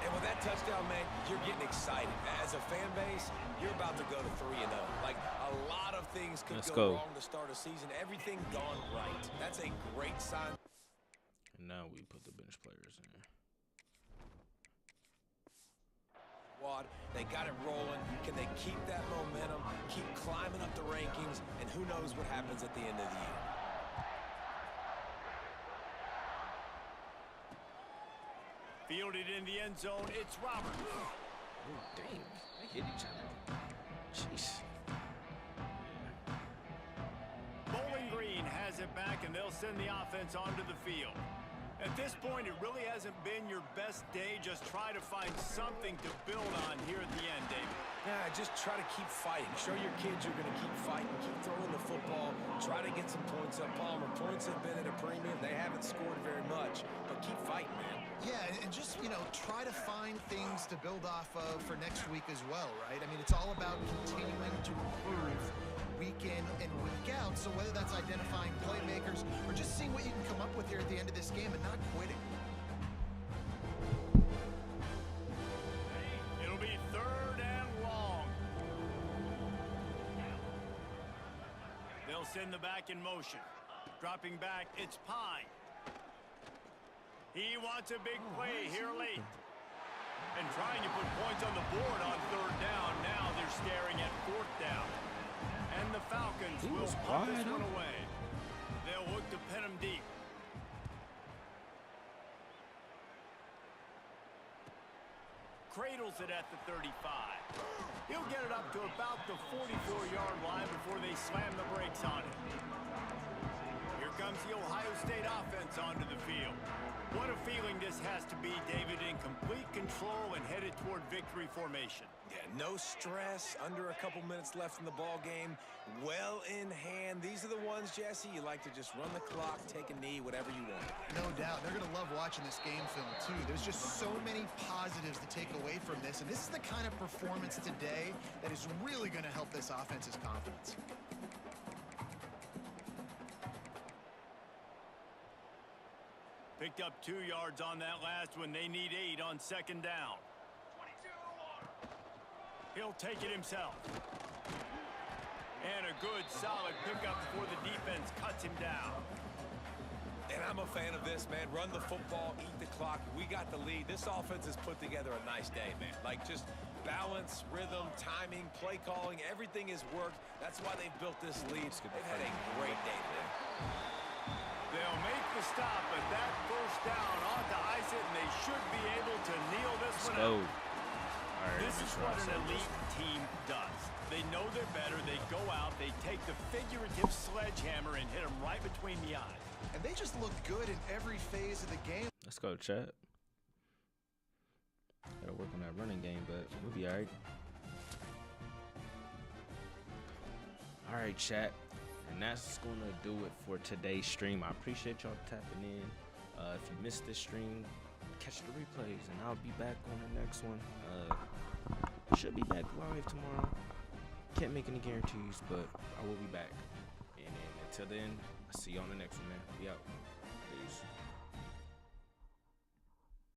And with that touchdown, man, you're getting excited. As a fan base, you're about to go to 3-0. Like, a lot of things could go wrong to start a season. Everything gone right. That's a great sign. And now we put the bench players in. They got it rolling. Can they keep that momentum, keep climbing up the rankings, and who knows what happens at the end of the year. Fielded in the end zone, it's Roberts. Oh, dang. They hit each other. Jeez. Bowling Green has it back, and they'll send the offense onto the field. At this point, it really hasn't been your best day. Just try to find something to build on here at the end, David. Yeah, just try to keep fighting. Show your kids you're going to keep fighting, keep throwing the football, try to get some points up. Palmer, points have been at a premium. They haven't scored very much, but keep fighting, man. Yeah, and just, you know, try to find things to build off of for next week as well, right? I mean, it's all about continuing to improve week in and week out. So whether that's identifying playmakers or just seeing what you can come up with here at the end of this game and not quitting. It'll be 3rd and long. They'll send the back in motion. Dropping back, it's Pine. He wants a big play here late. And trying to put points on the board on 3rd down. Now they're staring at 4th down. And the Falcons will punt this one away. They'll look to pin him deep. Cradles it at the 35. He'll get it up to about the 44-yard line before they slam the brakes on it. Here comes the Ohio State offense onto the field. What a feeling this has to be, David, in complete control and headed toward victory formation. Yeah, no stress, under a couple minutes left in the ball game, well in hand. These are the ones, Jesse, you like to just run the clock, take a knee, whatever you want. No doubt. They're going to love watching this game film, too. There's just so many positives to take away from this, and this is the kind of performance today that is really going to help this offense's confidence. Picked up 2 yards on that last one. They need 8 on 2nd down. He'll take it himself. And a good, solid pickup before the defense cuts him down. And I'm a fan of this, man. Run the football, eat the clock. We got the lead. This offense has put together a nice day, man. Like, just balance, rhythm, timing, play calling, everything has worked. That's why they've built this lead. They've had a great day today. They'll make the stop, but that 1st down ought to ice it, and they should be able to kneel this one out. Right, this is what an elite team does. They know they're better. They go out. They take the figurative sledgehammer and hit them right between the eyes. And they just look good in every phase of the game. Let's go, chat. Gotta work on that running game, but we'll be all right. All right, chat. And that's going to do it for today's stream. I appreciate y'all tapping in. If you missed this stream, catch the replays, and I'll be back on the next one. Should be back live tomorrow. Can't make any guarantees, but I will be back. And until then, I'll see you on the next one, man. We out.